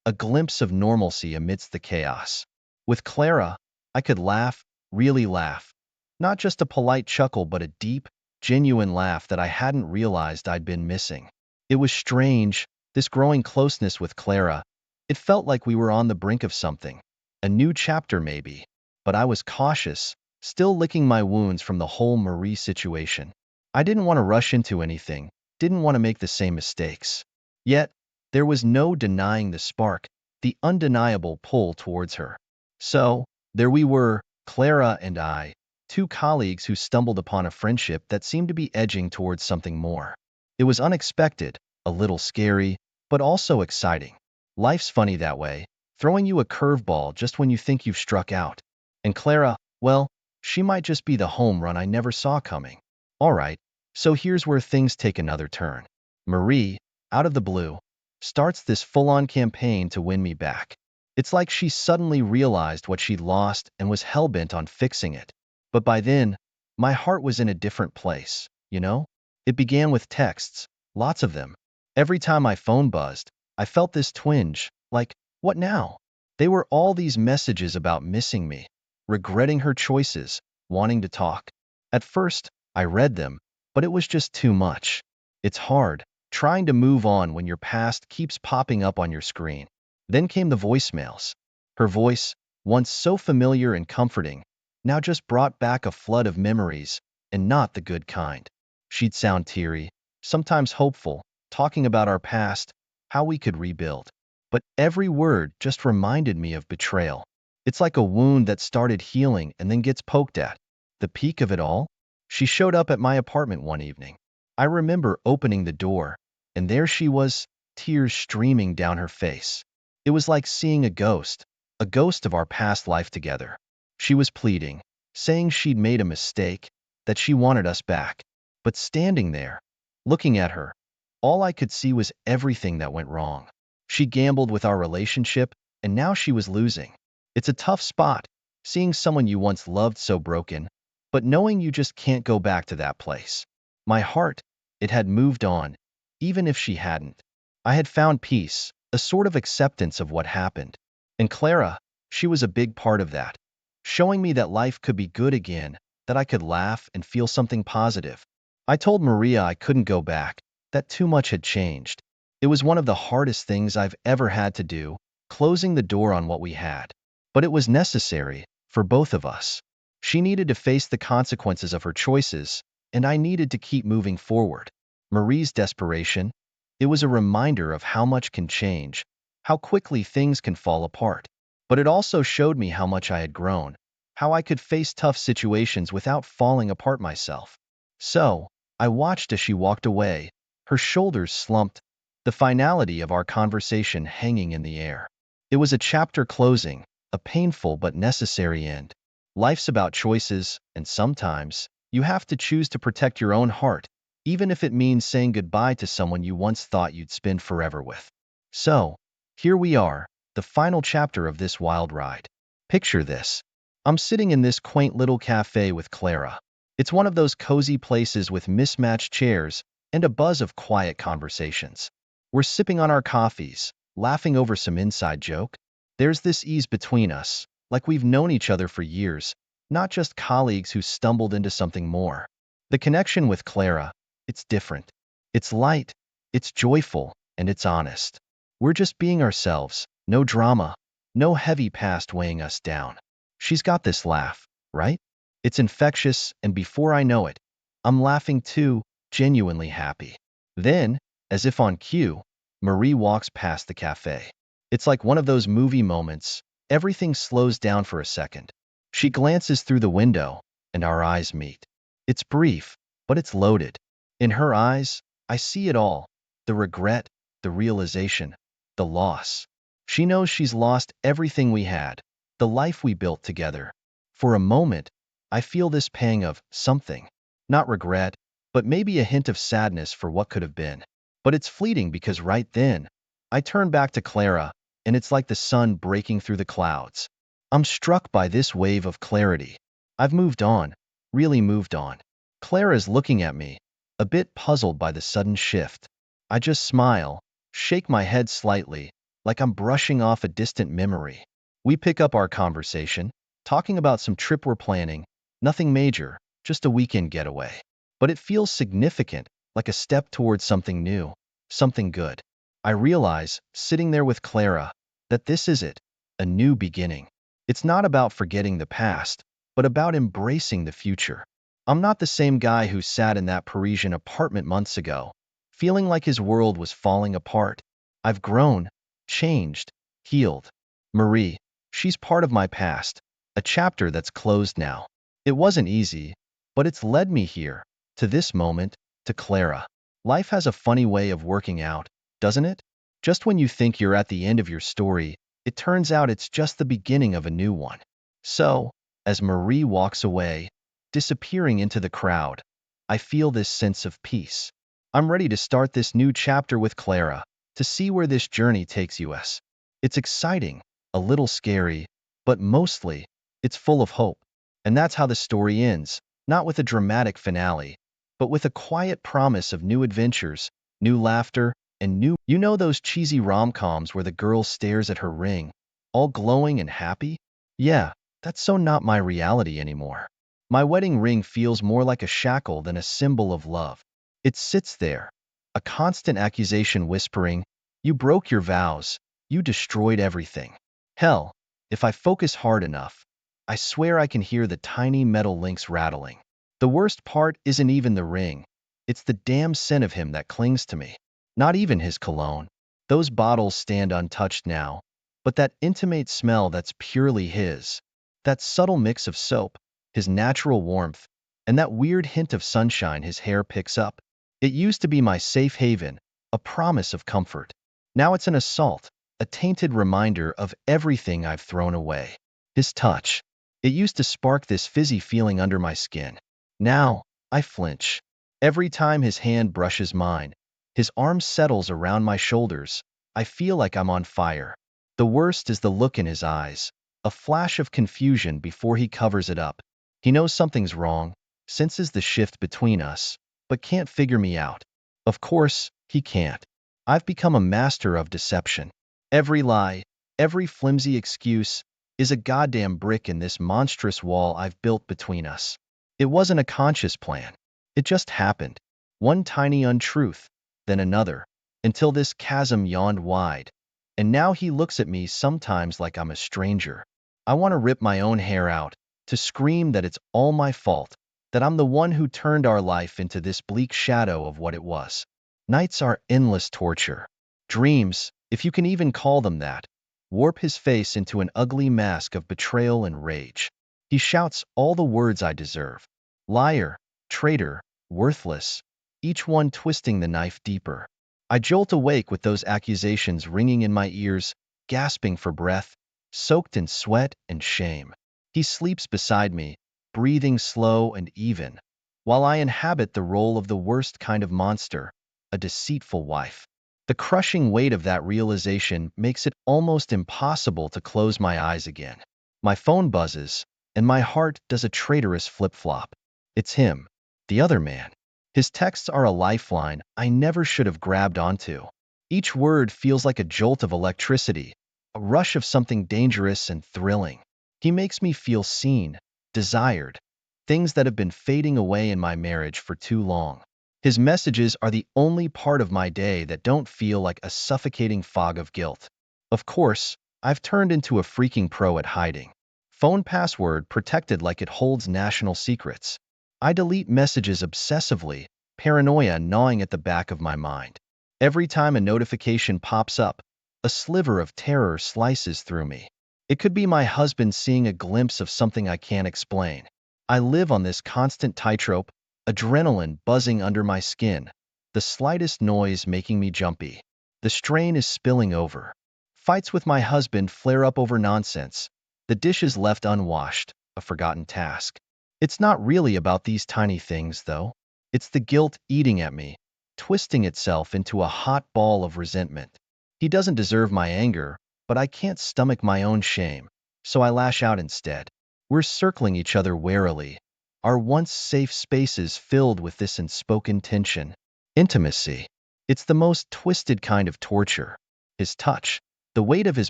a glimpse of normalcy amidst the chaos. With Clara, I could laugh, really laugh. Not just a polite chuckle, but a deep, genuine laugh that I hadn't realized I'd been missing. It was strange, this growing closeness with Clara. It felt like we were on the brink of something. A new chapter, maybe. But I was cautious, still licking my wounds from the whole Marie situation. I didn't want to rush into anything, didn't want to make the same mistakes. Yet, there was no denying the spark, the undeniable pull towards her. So, there we were, Clara and I, two colleagues who stumbled upon a friendship that seemed to be edging towards something more. It was unexpected, a little scary, but also exciting. Life's funny that way, throwing you a curveball just when you think you've struck out. And Clara, well, she might just be the home run I never saw coming. All right, so here's where things take another turn. Marie, out of the blue, starts this full-on campaign to win me back. It's like she suddenly realized what she'd lost and was hell-bent on fixing it. But by then, my heart was in a different place, you know? It began with texts, lots of them. Every time my phone buzzed, I felt this twinge, like, what now? They were all these messages about missing me, regretting her choices, wanting to talk. At first, I read them, but it was just too much. It's hard, trying to move on when your past keeps popping up on your screen. Then came the voicemails. Her voice, once so familiar and comforting, now just brought back a flood of memories, and not the good kind. She'd sound teary, sometimes hopeful, talking about our past, how we could rebuild. But every word just reminded me of betrayal. It's like a wound that started healing and then gets poked at. The peak of it all? She showed up at my apartment one evening. I remember opening the door, and there she was, tears streaming down her face. It was like seeing a ghost of our past life together. She was pleading, saying she'd made a mistake, that she wanted us back. But standing there, looking at her, all I could see was everything that went wrong. She gambled with our relationship, and now she was losing. It's a tough spot, seeing someone you once loved so broken, but knowing you just can't go back to that place. My heart, it had moved on, even if she hadn't. I had found peace, a sort of acceptance of what happened. And Clara, she was a big part of that, showing me that life could be good again, that I could laugh and feel something positive. I told Maria I couldn't go back, that too much had changed. It was one of the hardest things I've ever had to do, closing the door on what we had. But it was necessary, for both of us. She needed to face the consequences of her choices, and I needed to keep moving forward. Marie's desperation, it was a reminder of how much can change, how quickly things can fall apart. But it also showed me how much I had grown, how I could face tough situations without falling apart myself. So, I watched as she walked away, her shoulders slumped, the finality of our conversation hanging in the air. It was a chapter closing, a painful but necessary end. Life's about choices, and sometimes, you have to choose to protect your own heart, even if it means saying goodbye to someone you once thought you'd spend forever with. So, here we are, the final chapter of this wild ride. Picture this. I'm sitting in this quaint little cafe with Clara. It's one of those cozy places with mismatched chairs and a buzz of quiet conversations. We're sipping on our coffees, laughing over some inside joke. There's this ease between us, like we've known each other for years, not just colleagues who stumbled into something more. The connection with Clara, it's different. It's light, it's joyful, and it's honest. We're just being ourselves, no drama, no heavy past weighing us down. She's got this laugh, right? It's infectious, and before I know it, I'm laughing too, genuinely happy. Then, as if on cue, Marie walks past the cafe. It's like one of those movie moments, everything slows down for a second. She glances through the window, and our eyes meet. It's brief, but it's loaded. In her eyes, I see it all, the regret, the realization, the loss. She knows she's lost everything we had, the life we built together. For a moment, I feel this pang of something. Not regret, but maybe a hint of sadness for what could have been. But it's fleeting because right then, I turn back to Clara, and it's like the sun breaking through the clouds. I'm struck by this wave of clarity. I've moved on, really moved on. Clara's looking at me, a bit puzzled by the sudden shift. I just smile, shake my head slightly, like I'm brushing off a distant memory. We pick up our conversation, talking about some trip we're planning, nothing major, just a weekend getaway. But it feels significant, like a step towards something new, something good. I realize, sitting there with Clara, that this is it, a new beginning. It's not about forgetting the past, but about embracing the future. I'm not the same guy who sat in that Parisian apartment months ago, feeling like his world was falling apart. I've grown, changed, healed. Marie, she's part of my past, a chapter that's closed now. It wasn't easy, but it's led me here, to this moment, to Clara. Life has a funny way of working out, doesn't it? Just when you think you're at the end of your story, it turns out it's just the beginning of a new one. So, as Marie walks away, disappearing into the crowd, I feel this sense of peace. I'm ready to start this new chapter with Clara, to see where this journey takes us. It's exciting, a little scary, but mostly, it's full of hope. And that's how the story ends, not with a dramatic finale, but with a quiet promise of new adventures, new laughter, and new, those cheesy rom-coms where the girl stares at her ring, all glowing and happy? Yeah, that's so not my reality anymore. My wedding ring feels more like a shackle than a symbol of love. It sits there, a constant accusation whispering, you broke your vows, you destroyed everything. Hell, if I focus hard enough, I swear I can hear the tiny metal links rattling. The worst part isn't even the ring. It's the damn scent of him that clings to me. Not even his cologne. Those bottles stand untouched now, but that intimate smell that's purely his. That subtle mix of soap, his natural warmth, and that weird hint of sunshine his hair picks up. It used to be my safe haven, a promise of comfort. Now it's an assault, a tainted reminder of everything I've thrown away. His touch. It used to spark this fizzy feeling under my skin. Now, I flinch. Every time his hand brushes mine, his arm settles around my shoulders, I feel like I'm on fire. The worst is the look in his eyes, a flash of confusion before he covers it up. He knows something's wrong, senses the shift between us, but can't figure me out. Of course, he can't. I've become a master of deception. Every lie, every flimsy excuse is a goddamn brick in this monstrous wall I've built between us. It wasn't a conscious plan. It just happened. One tiny untruth, then another, until this chasm yawned wide. And now he looks at me sometimes like I'm a stranger. I want to rip my own hair out, to scream that it's all my fault, that I'm the one who turned our life into this bleak shadow of what it was. Nights are endless torture. Dreams, if you can even call them that, warp his face into an ugly mask of betrayal and rage. He shouts all the words I deserve. Liar, traitor, worthless, each one twisting the knife deeper. I jolt awake with those accusations ringing in my ears, gasping for breath, soaked in sweat and shame. He sleeps beside me, breathing slow and even, while I inhabit the role of the worst kind of monster, a deceitful wife. The crushing weight of that realization makes it almost impossible to close my eyes again. My phone buzzes, and my heart does a traitorous flip-flop. It's him, the other man. His texts are a lifeline I never should have grabbed onto. Each word feels like a jolt of electricity, a rush of something dangerous and thrilling. He makes me feel seen, desired, things that have been fading away in my marriage for too long. His messages are the only part of my day that don't feel like a suffocating fog of guilt. Of course, I've turned into a freaking pro at hiding. Phone password protected like it holds national secrets. I delete messages obsessively, paranoia gnawing at the back of my mind. Every time a notification pops up, a sliver of terror slices through me. It could be my husband seeing a glimpse of something I can't explain. I live on this constant tightrope, adrenaline buzzing under my skin, the slightest noise making me jumpy. The strain is spilling over. Fights with my husband flare up over nonsense. The dishes left unwashed, a forgotten task. It's not really about these tiny things, though. It's the guilt eating at me, twisting itself into a hot ball of resentment. He doesn't deserve my anger, but I can't stomach my own shame, so I lash out instead. We're circling each other warily, our once safe spaces filled with this unspoken tension. Intimacy. It's the most twisted kind of torture. His touch, the weight of his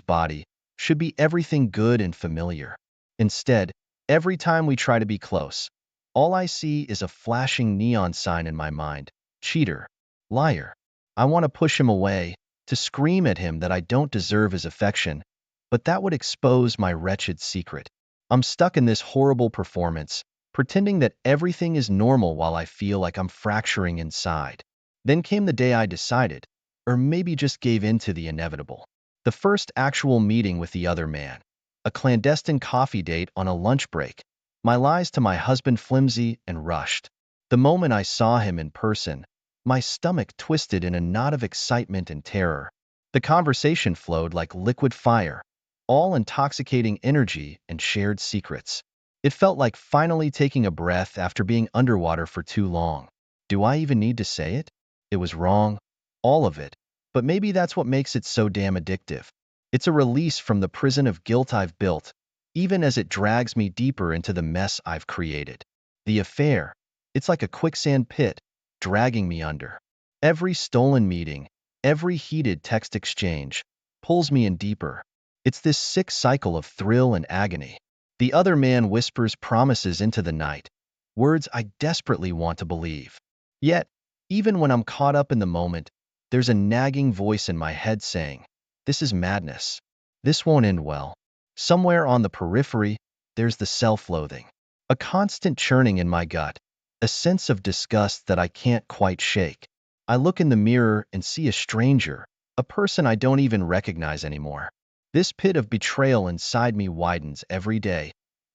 body, should be everything good and familiar. Instead, every time we try to be close, all I see is a flashing neon sign in my mind. Cheater. Liar. I want to push him away, to scream at him that I don't deserve his affection, but that would expose my wretched secret. I'm stuck in this horrible performance, pretending that everything is normal while I feel like I'm fracturing inside. Then came the day I decided, or maybe just gave in to the inevitable. The first actual meeting with the other man. A clandestine coffee date on a lunch break. My lies to my husband flimsy and rushed. The moment I saw him in person, my stomach twisted in a knot of excitement and terror. The conversation flowed like liquid fire, all intoxicating energy and shared secrets. It felt like finally taking a breath after being underwater for too long. Do I even need to say it? It was wrong, all of it, but maybe that's what makes it so damn addictive. It's a release from the prison of guilt I've built, even as it drags me deeper into the mess I've created. The affair, it's like a quicksand pit, dragging me under. Every stolen meeting, every heated text exchange, pulls me in deeper. It's this sick cycle of thrill and agony. The other man whispers promises into the night, words I desperately want to believe. Yet, even when I'm caught up in the moment, there's a nagging voice in my head saying, this is madness. This won't end well. Somewhere on the periphery, there's the self-loathing. A constant churning in my gut, a sense of disgust that I can't quite shake. I look in the mirror and see a stranger, a person I don't even recognize anymore. This pit of betrayal inside me widens every day,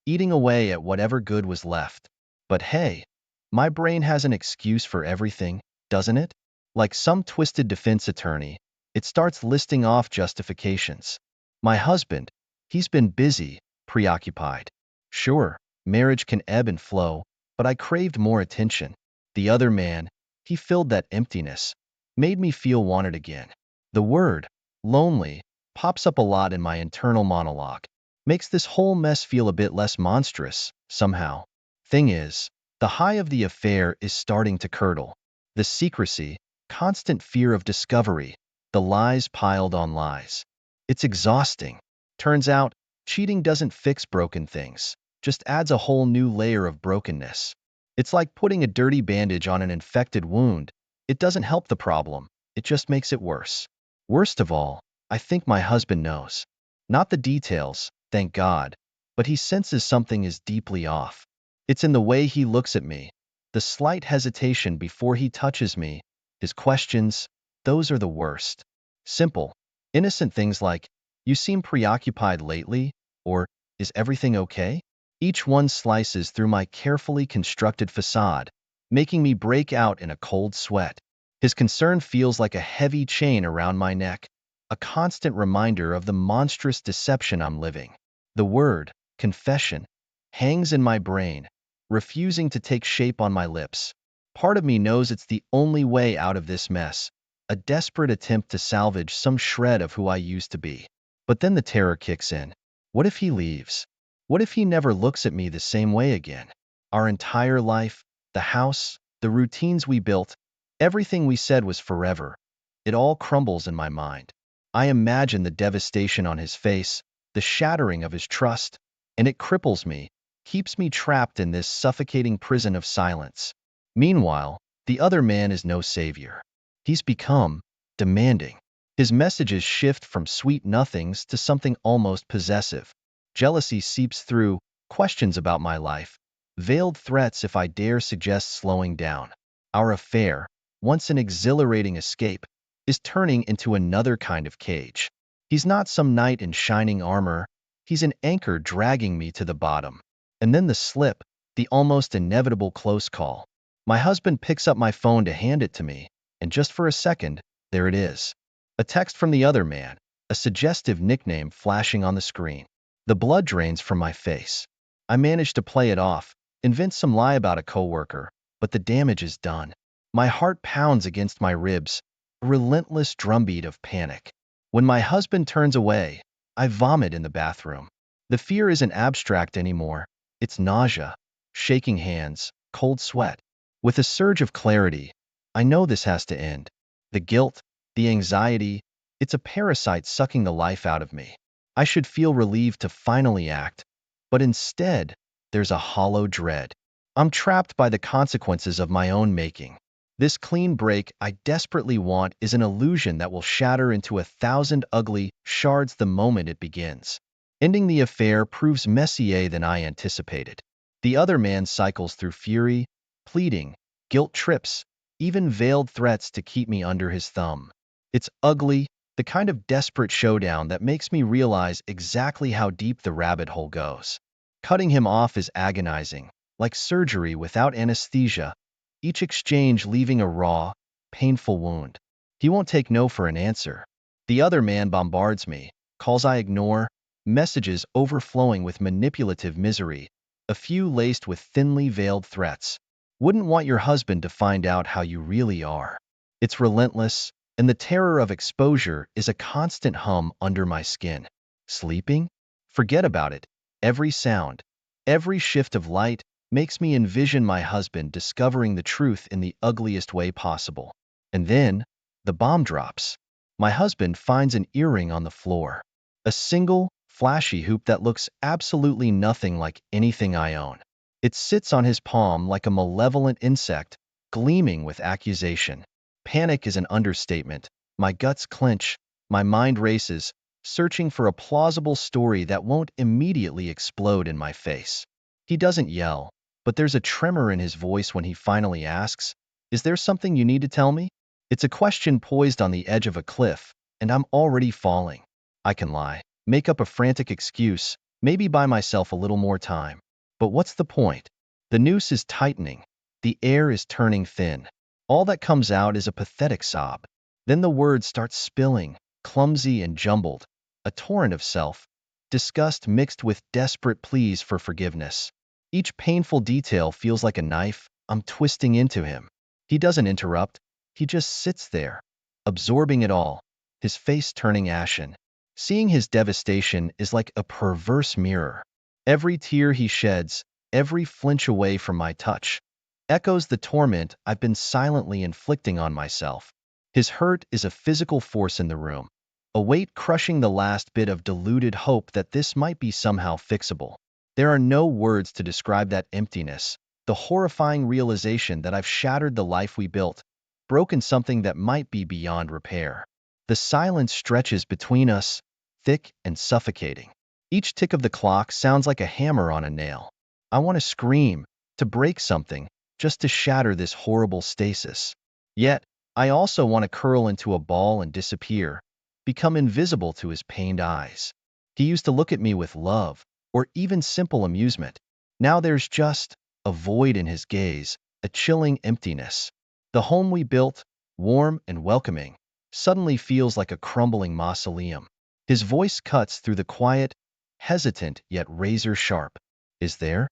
eating away at whatever good was left. But hey, my brain has an excuse for everything, doesn't it? Like some twisted defense attorney, it starts listing off justifications. My husband, he's been busy, preoccupied. Sure, marriage can ebb and flow, but I craved more attention. The other man, he filled that emptiness, made me feel wanted again. The word, lonely, pops up a lot in my internal monologue, makes this whole mess feel a bit less monstrous, somehow. Thing is, the high of the affair is starting to curdle. The secrecy, constant fear of discovery, the lies piled on lies. It's exhausting. Turns out, cheating doesn't fix broken things, just adds a whole new layer of brokenness. It's like putting a dirty bandage on an infected wound. It doesn't help the problem, it just makes it worse. Worst of all, I think my husband knows. Not the details, thank God, but he senses something is deeply off. It's in the way he looks at me, the slight hesitation before he touches me, his questions, those are the worst. Simple, innocent things like, "You seem preoccupied lately," or "Is everything okay?" Each one slices through my carefully constructed facade, making me break out in a cold sweat. His concern feels like a heavy chain around my neck, a constant reminder of the monstrous deception I'm living. The word, confession, hangs in my brain, refusing to take shape on my lips. Part of me knows it's the only way out of this mess, a desperate attempt to salvage some shred of who I used to be. But then the terror kicks in. What if he leaves? What if he never looks at me the same way again? Our entire life, the house, the routines we built, everything we said was forever. It all crumbles in my mind. I imagine the devastation on his face, the shattering of his trust, and it cripples me, keeps me trapped in this suffocating prison of silence. Meanwhile, the other man is no savior. He's become demanding. His messages shift from sweet nothings to something almost possessive. Jealousy seeps through, questions about my life, veiled threats if I dare suggest slowing down. Our affair, once an exhilarating escape, is turning into another kind of cage. He's not some knight in shining armor, he's an anchor dragging me to the bottom. And then the slip, the almost inevitable close call. My husband picks up my phone to hand it to me, and just for a second, there it is. A text from the other man, a suggestive nickname flashing on the screen. The blood drains from my face. I manage to play it off, invent some lie about a coworker, but the damage is done. My heart pounds against my ribs, a relentless drumbeat of panic. When my husband turns away, I vomit in the bathroom. The fear isn't abstract anymore. It's nausea, shaking hands, cold sweat. With a surge of clarity, I know this has to end. The guilt, the anxiety, it's a parasite sucking the life out of me. I should feel relieved to finally act, but instead, there's a hollow dread. I'm trapped by the consequences of my own making. This clean break I desperately want is an illusion that will shatter into 1,000 ugly shards the moment it begins. Ending the affair proves messier than I anticipated. The other man cycles through fury, pleading, guilt trips, even veiled threats to keep me under his thumb. It's ugly, the kind of desperate showdown that makes me realize exactly how deep the rabbit hole goes. Cutting him off is agonizing, like surgery without anesthesia, each exchange leaving a raw, painful wound. He won't take no for an answer. The other man bombards me, calls I ignore, messages overflowing with manipulative misery, a few laced with thinly veiled threats. Wouldn't want your husband to find out how you really are. It's relentless, and the terror of exposure is a constant hum under my skin. Sleeping? Forget about it. Every sound, every shift of light makes me envision my husband discovering the truth in the ugliest way possible. And then, the bomb drops. My husband finds an earring on the floor. A single, flashy hoop that looks absolutely nothing like anything I own. It sits on his palm like a malevolent insect, gleaming with accusation. Panic is an understatement. My guts clench, my mind races, searching for a plausible story that won't immediately explode in my face. He doesn't yell, but there's a tremor in his voice when he finally asks, "Is there something you need to tell me?" It's a question poised on the edge of a cliff, and I'm already falling. I can lie, make up a frantic excuse, maybe buy myself a little more time. But what's the point? The noose is tightening. The air is turning thin. All that comes out is a pathetic sob. Then the words start spilling, clumsy and jumbled, a torrent of self-disgust mixed with desperate pleas for forgiveness. Each painful detail feels like a knife I'm twisting into him. He doesn't interrupt, he just sits there, absorbing it all, his face turning ashen. Seeing his devastation is like a perverse mirror. Every tear he sheds, every flinch away from my touch, echoes the torment I've been silently inflicting on myself. His hurt is a physical force in the room, a weight crushing the last bit of deluded hope that this might be somehow fixable. There are no words to describe that emptiness, the horrifying realization that I've shattered the life we built, broken something that might be beyond repair. The silence stretches between us, thick and suffocating. Each tick of the clock sounds like a hammer on a nail. I want to scream, to break something, just to shatter this horrible stasis. Yet, I also want to curl into a ball and disappear, become invisible to his pained eyes. He used to look at me with love, or even simple amusement. Now there's just a void in his gaze, a chilling emptiness. The home we built, warm and welcoming, suddenly feels like a crumbling mausoleum. His voice cuts through the quiet, hesitant yet razor sharp. Is there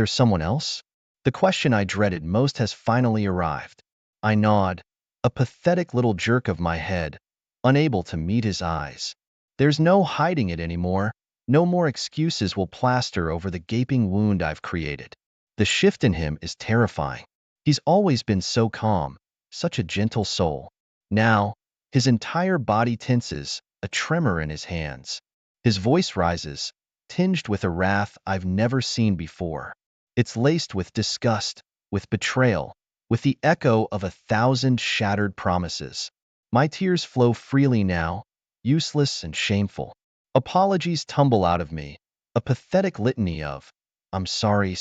someone else? The question I dreaded most has finally arrived. I nod, a pathetic little jerk of my head, unable to meet his eyes. There's no hiding it anymore. No more excuses will plaster over the gaping wound I've created. The shift in him is terrifying. He's always been so calm, such a gentle soul. Now, his entire body tenses, a tremor in his hands. His voice rises, tinged with a wrath I've never seen before. It's laced with disgust, with betrayal, with the echo of 1,000 shattered promises. My tears flow freely now, useless and shameful. Apologies tumble out of me, a pathetic litany of, "I'm sorry,"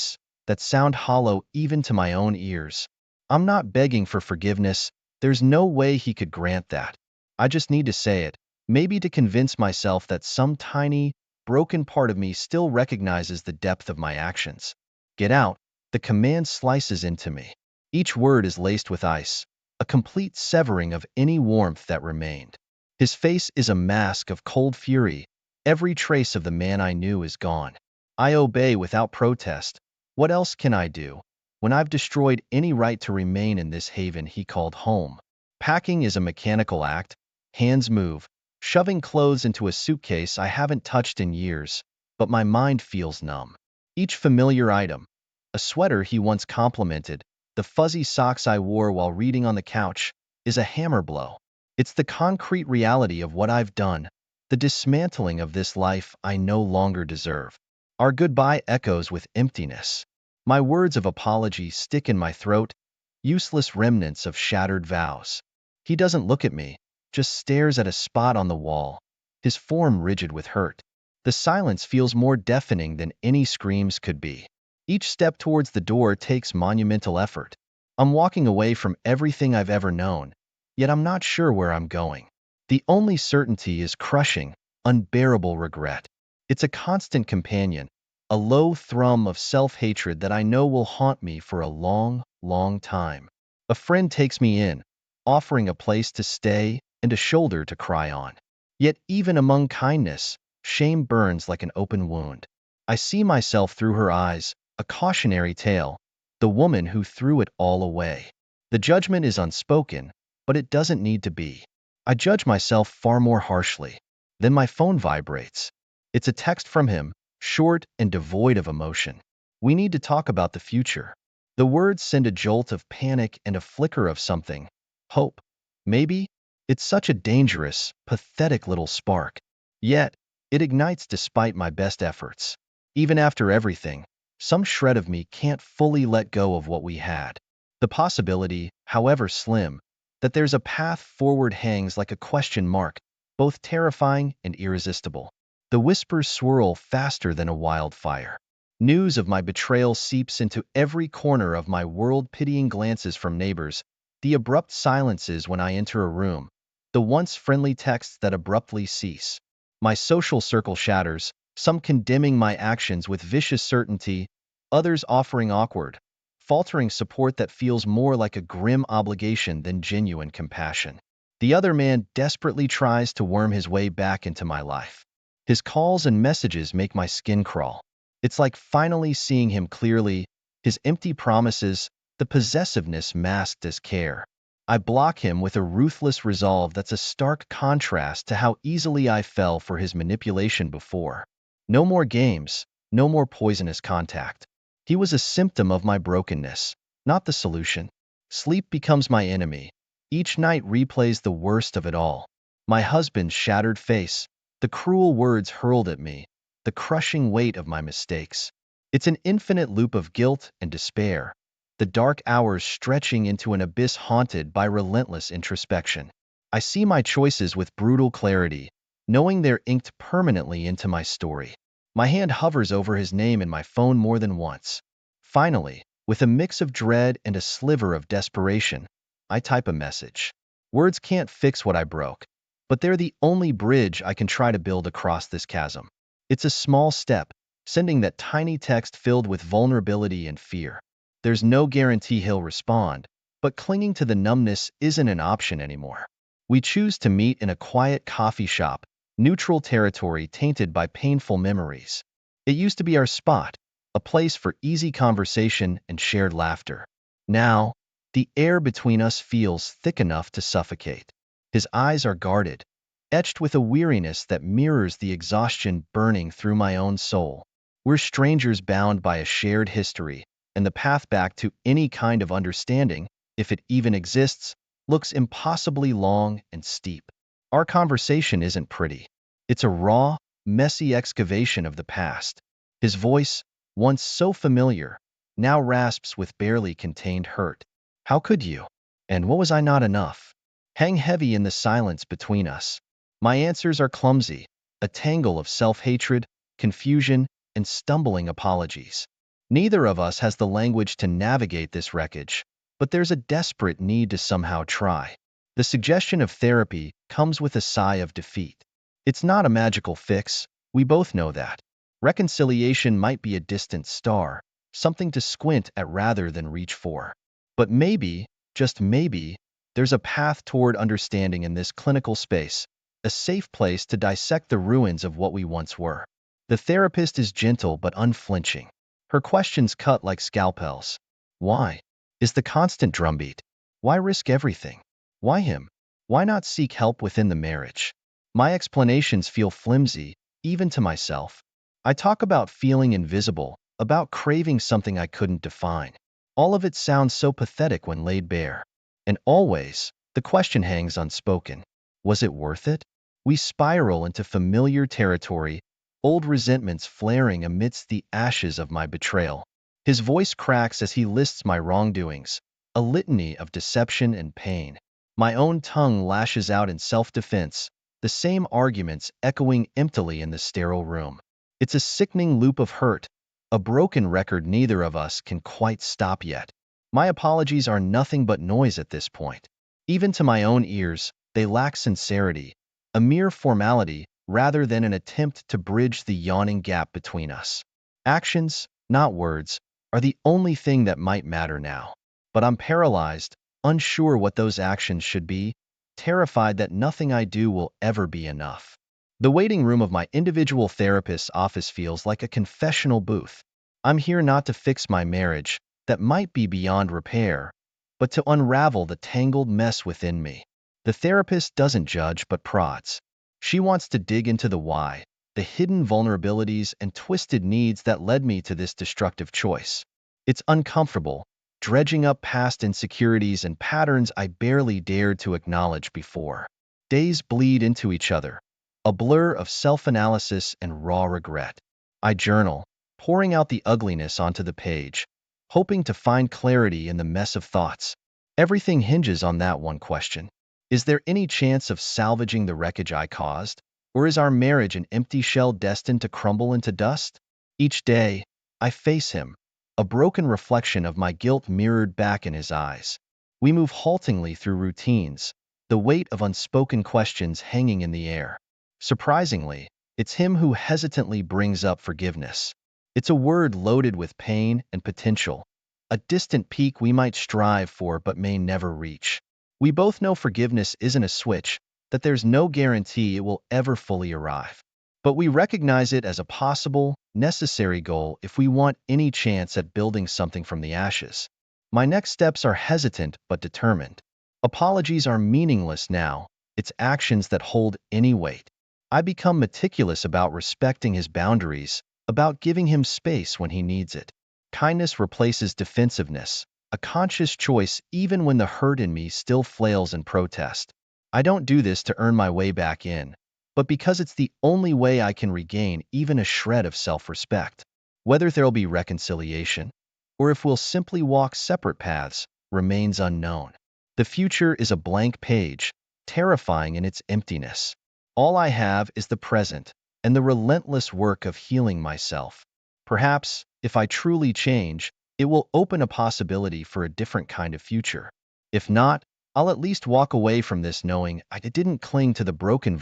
that sound hollow even to my own ears. I'm not begging for forgiveness. There's no way he could grant that. I just need to say it, maybe to convince myself that some tiny, broken part of me still recognizes the depth of my actions. Get out. The command slices into me. Each word is laced with ice, a complete severing of any warmth that remained. His face is a mask of cold fury. Every trace of the man I knew is gone. I obey without protest. What else can I do when I've destroyed any right to remain in this haven he called home? Packing is a mechanical act. Hands move, shoving clothes into a suitcase I haven't touched in years, but my mind feels numb. Each familiar item, a sweater he once complimented, the fuzzy socks I wore while reading on the couch, is a hammer blow. It's the concrete reality of what I've done, the dismantling of this life I no longer deserve. Our goodbye echoes with emptiness. My words of apology stick in my throat, useless remnants of shattered vows. He doesn't look at me, just stares at a spot on the wall, his form rigid with hurt. The silence feels more deafening than any screams could be. Each step towards the door takes monumental effort. I'm walking away from everything I've ever known, yet I'm not sure where I'm going. The only certainty is crushing, unbearable regret. It's a constant companion, a low thrum of self-hatred that I know will haunt me for a long, long time. A friend takes me in, offering a place to stay and a shoulder to cry on. Yet even among kindness, shame burns like an open wound. I see myself through her eyes, a cautionary tale, the woman who threw it all away. The judgment is unspoken, but it doesn't need to be. I judge myself far more harshly. Then my phone vibrates. It's a text from him, short and devoid of emotion. "We need to talk about the future." The words send a jolt of panic and a flicker of something. Hope. Maybe? It's such a dangerous, pathetic little spark. Yet, it ignites despite my best efforts. Even after everything, some shred of me can't fully let go of what we had. The possibility, however slim, that there's a path forward hangs like a question mark, both terrifying and irresistible. The whispers swirl faster than a wildfire. News of my betrayal seeps into every corner of my world, pitying glances from neighbors, the abrupt silences when I enter a room, the once friendly texts that abruptly cease. My social circle shatters, some condemning my actions with vicious certainty, others offering awkward, faltering support that feels more like a grim obligation than genuine compassion. The other man desperately tries to worm his way back into my life. His calls and messages make my skin crawl. It's like finally seeing him clearly, his empty promises, the possessiveness masked as care. I block him with a ruthless resolve that's a stark contrast to how easily I fell for his manipulation before. No more games, no more poisonous contact. He was a symptom of my brokenness, not the solution. Sleep becomes my enemy. Each night replays the worst of it all. My husband's shattered face, the cruel words hurled at me, the crushing weight of my mistakes. It's an infinite loop of guilt and despair, the dark hours stretching into an abyss haunted by relentless introspection. I see my choices with brutal clarity, knowing they're inked permanently into my story. My hand hovers over his name in my phone more than once. Finally, with a mix of dread and a sliver of desperation, I type a message. Words can't fix what I broke, but they're the only bridge I can try to build across this chasm. It's a small step, sending that tiny text filled with vulnerability and fear. There's no guarantee he'll respond, but clinging to the numbness isn't an option anymore. We choose to meet in a quiet coffee shop, neutral territory tainted by painful memories. It used to be our spot, a place for easy conversation and shared laughter. Now, the air between us feels thick enough to suffocate. His eyes are guarded, etched with a weariness that mirrors the exhaustion burning through my own soul. We're strangers bound by a shared history, and the path back to any kind of understanding, if it even exists, looks impossibly long and steep. Our conversation isn't pretty. It's a raw, messy excavation of the past. His voice, once so familiar, now rasps with barely contained hurt. How could you? And what was I not enough? Hang heavy in the silence between us. My answers are clumsy, a tangle of self-hatred, confusion, and stumbling apologies. Neither of us has the language to navigate this wreckage, but there's a desperate need to somehow try. The suggestion of therapy comes with a sigh of defeat. It's not a magical fix, we both know that. Reconciliation might be a distant star, something to squint at rather than reach for. But maybe, just maybe, there's a path toward understanding in this clinical space, a safe place to dissect the ruins of what we once were. The therapist is gentle but unflinching. Her questions cut like scalpels. Why? Is the constant drumbeat. Why risk everything? Why him? Why not seek help within the marriage? My explanations feel flimsy, even to myself. I talk about feeling invisible, about craving something I couldn't define. All of it sounds so pathetic when laid bare. And always, the question hangs unspoken. Was it worth it? We spiral into familiar territory, old resentments flaring amidst the ashes of my betrayal. His voice cracks as he lists my wrongdoings, a litany of deception and pain. My own tongue lashes out in self-defense, the same arguments echoing emptily in the sterile room. It's a sickening loop of hurt, a broken record neither of us can quite stop yet. My apologies are nothing but noise at this point. Even to my own ears, they lack sincerity, a mere formality rather than an attempt to bridge the yawning gap between us. Actions, not words, are the only thing that might matter now. But I'm paralyzed, unsure what those actions should be, terrified that nothing I do will ever be enough. The waiting room of my individual therapist's office feels like a confessional booth. I'm here not to fix my marriage, that might be beyond repair, but to unravel the tangled mess within me. The therapist doesn't judge but prods. She wants to dig into the why, the hidden vulnerabilities and twisted needs that led me to this destructive choice. It's uncomfortable, dredging up past insecurities and patterns I barely dared to acknowledge before. Days bleed into each other, a blur of self-analysis and raw regret. I journal, pouring out the ugliness onto the page, hoping to find clarity in the mess of thoughts. Everything hinges on that one question. Is there any chance of salvaging the wreckage I caused? Or is our marriage an empty shell destined to crumble into dust? Each day, I face him, a broken reflection of my guilt mirrored back in his eyes. We move haltingly through routines, the weight of unspoken questions hanging in the air. Surprisingly, it's him who hesitantly brings up forgiveness. It's a word loaded with pain and potential, a distant peak we might strive for but may never reach. We both know forgiveness isn't a switch, that there's no guarantee it will ever fully arrive. But we recognize it as a possible, necessary goal if we want any chance at building something from the ashes. My next steps are hesitant but determined. Apologies are meaningless now, it's actions that hold any weight. I become meticulous about respecting his boundaries, about giving him space when he needs it. Kindness replaces defensiveness, a conscious choice even when the hurt in me still flails in protest. I don't do this to earn my way back in, but because it's the only way I can regain even a shred of self-respect. Whether there'll be reconciliation, or if we'll simply walk separate paths, remains unknown. The future is a blank page, terrifying in its emptiness. All I have is the present, and the relentless work of healing myself. Perhaps, if I truly change, it will open a possibility for a different kind of future. If not, I'll at least walk away from this knowing I didn't cling to the broken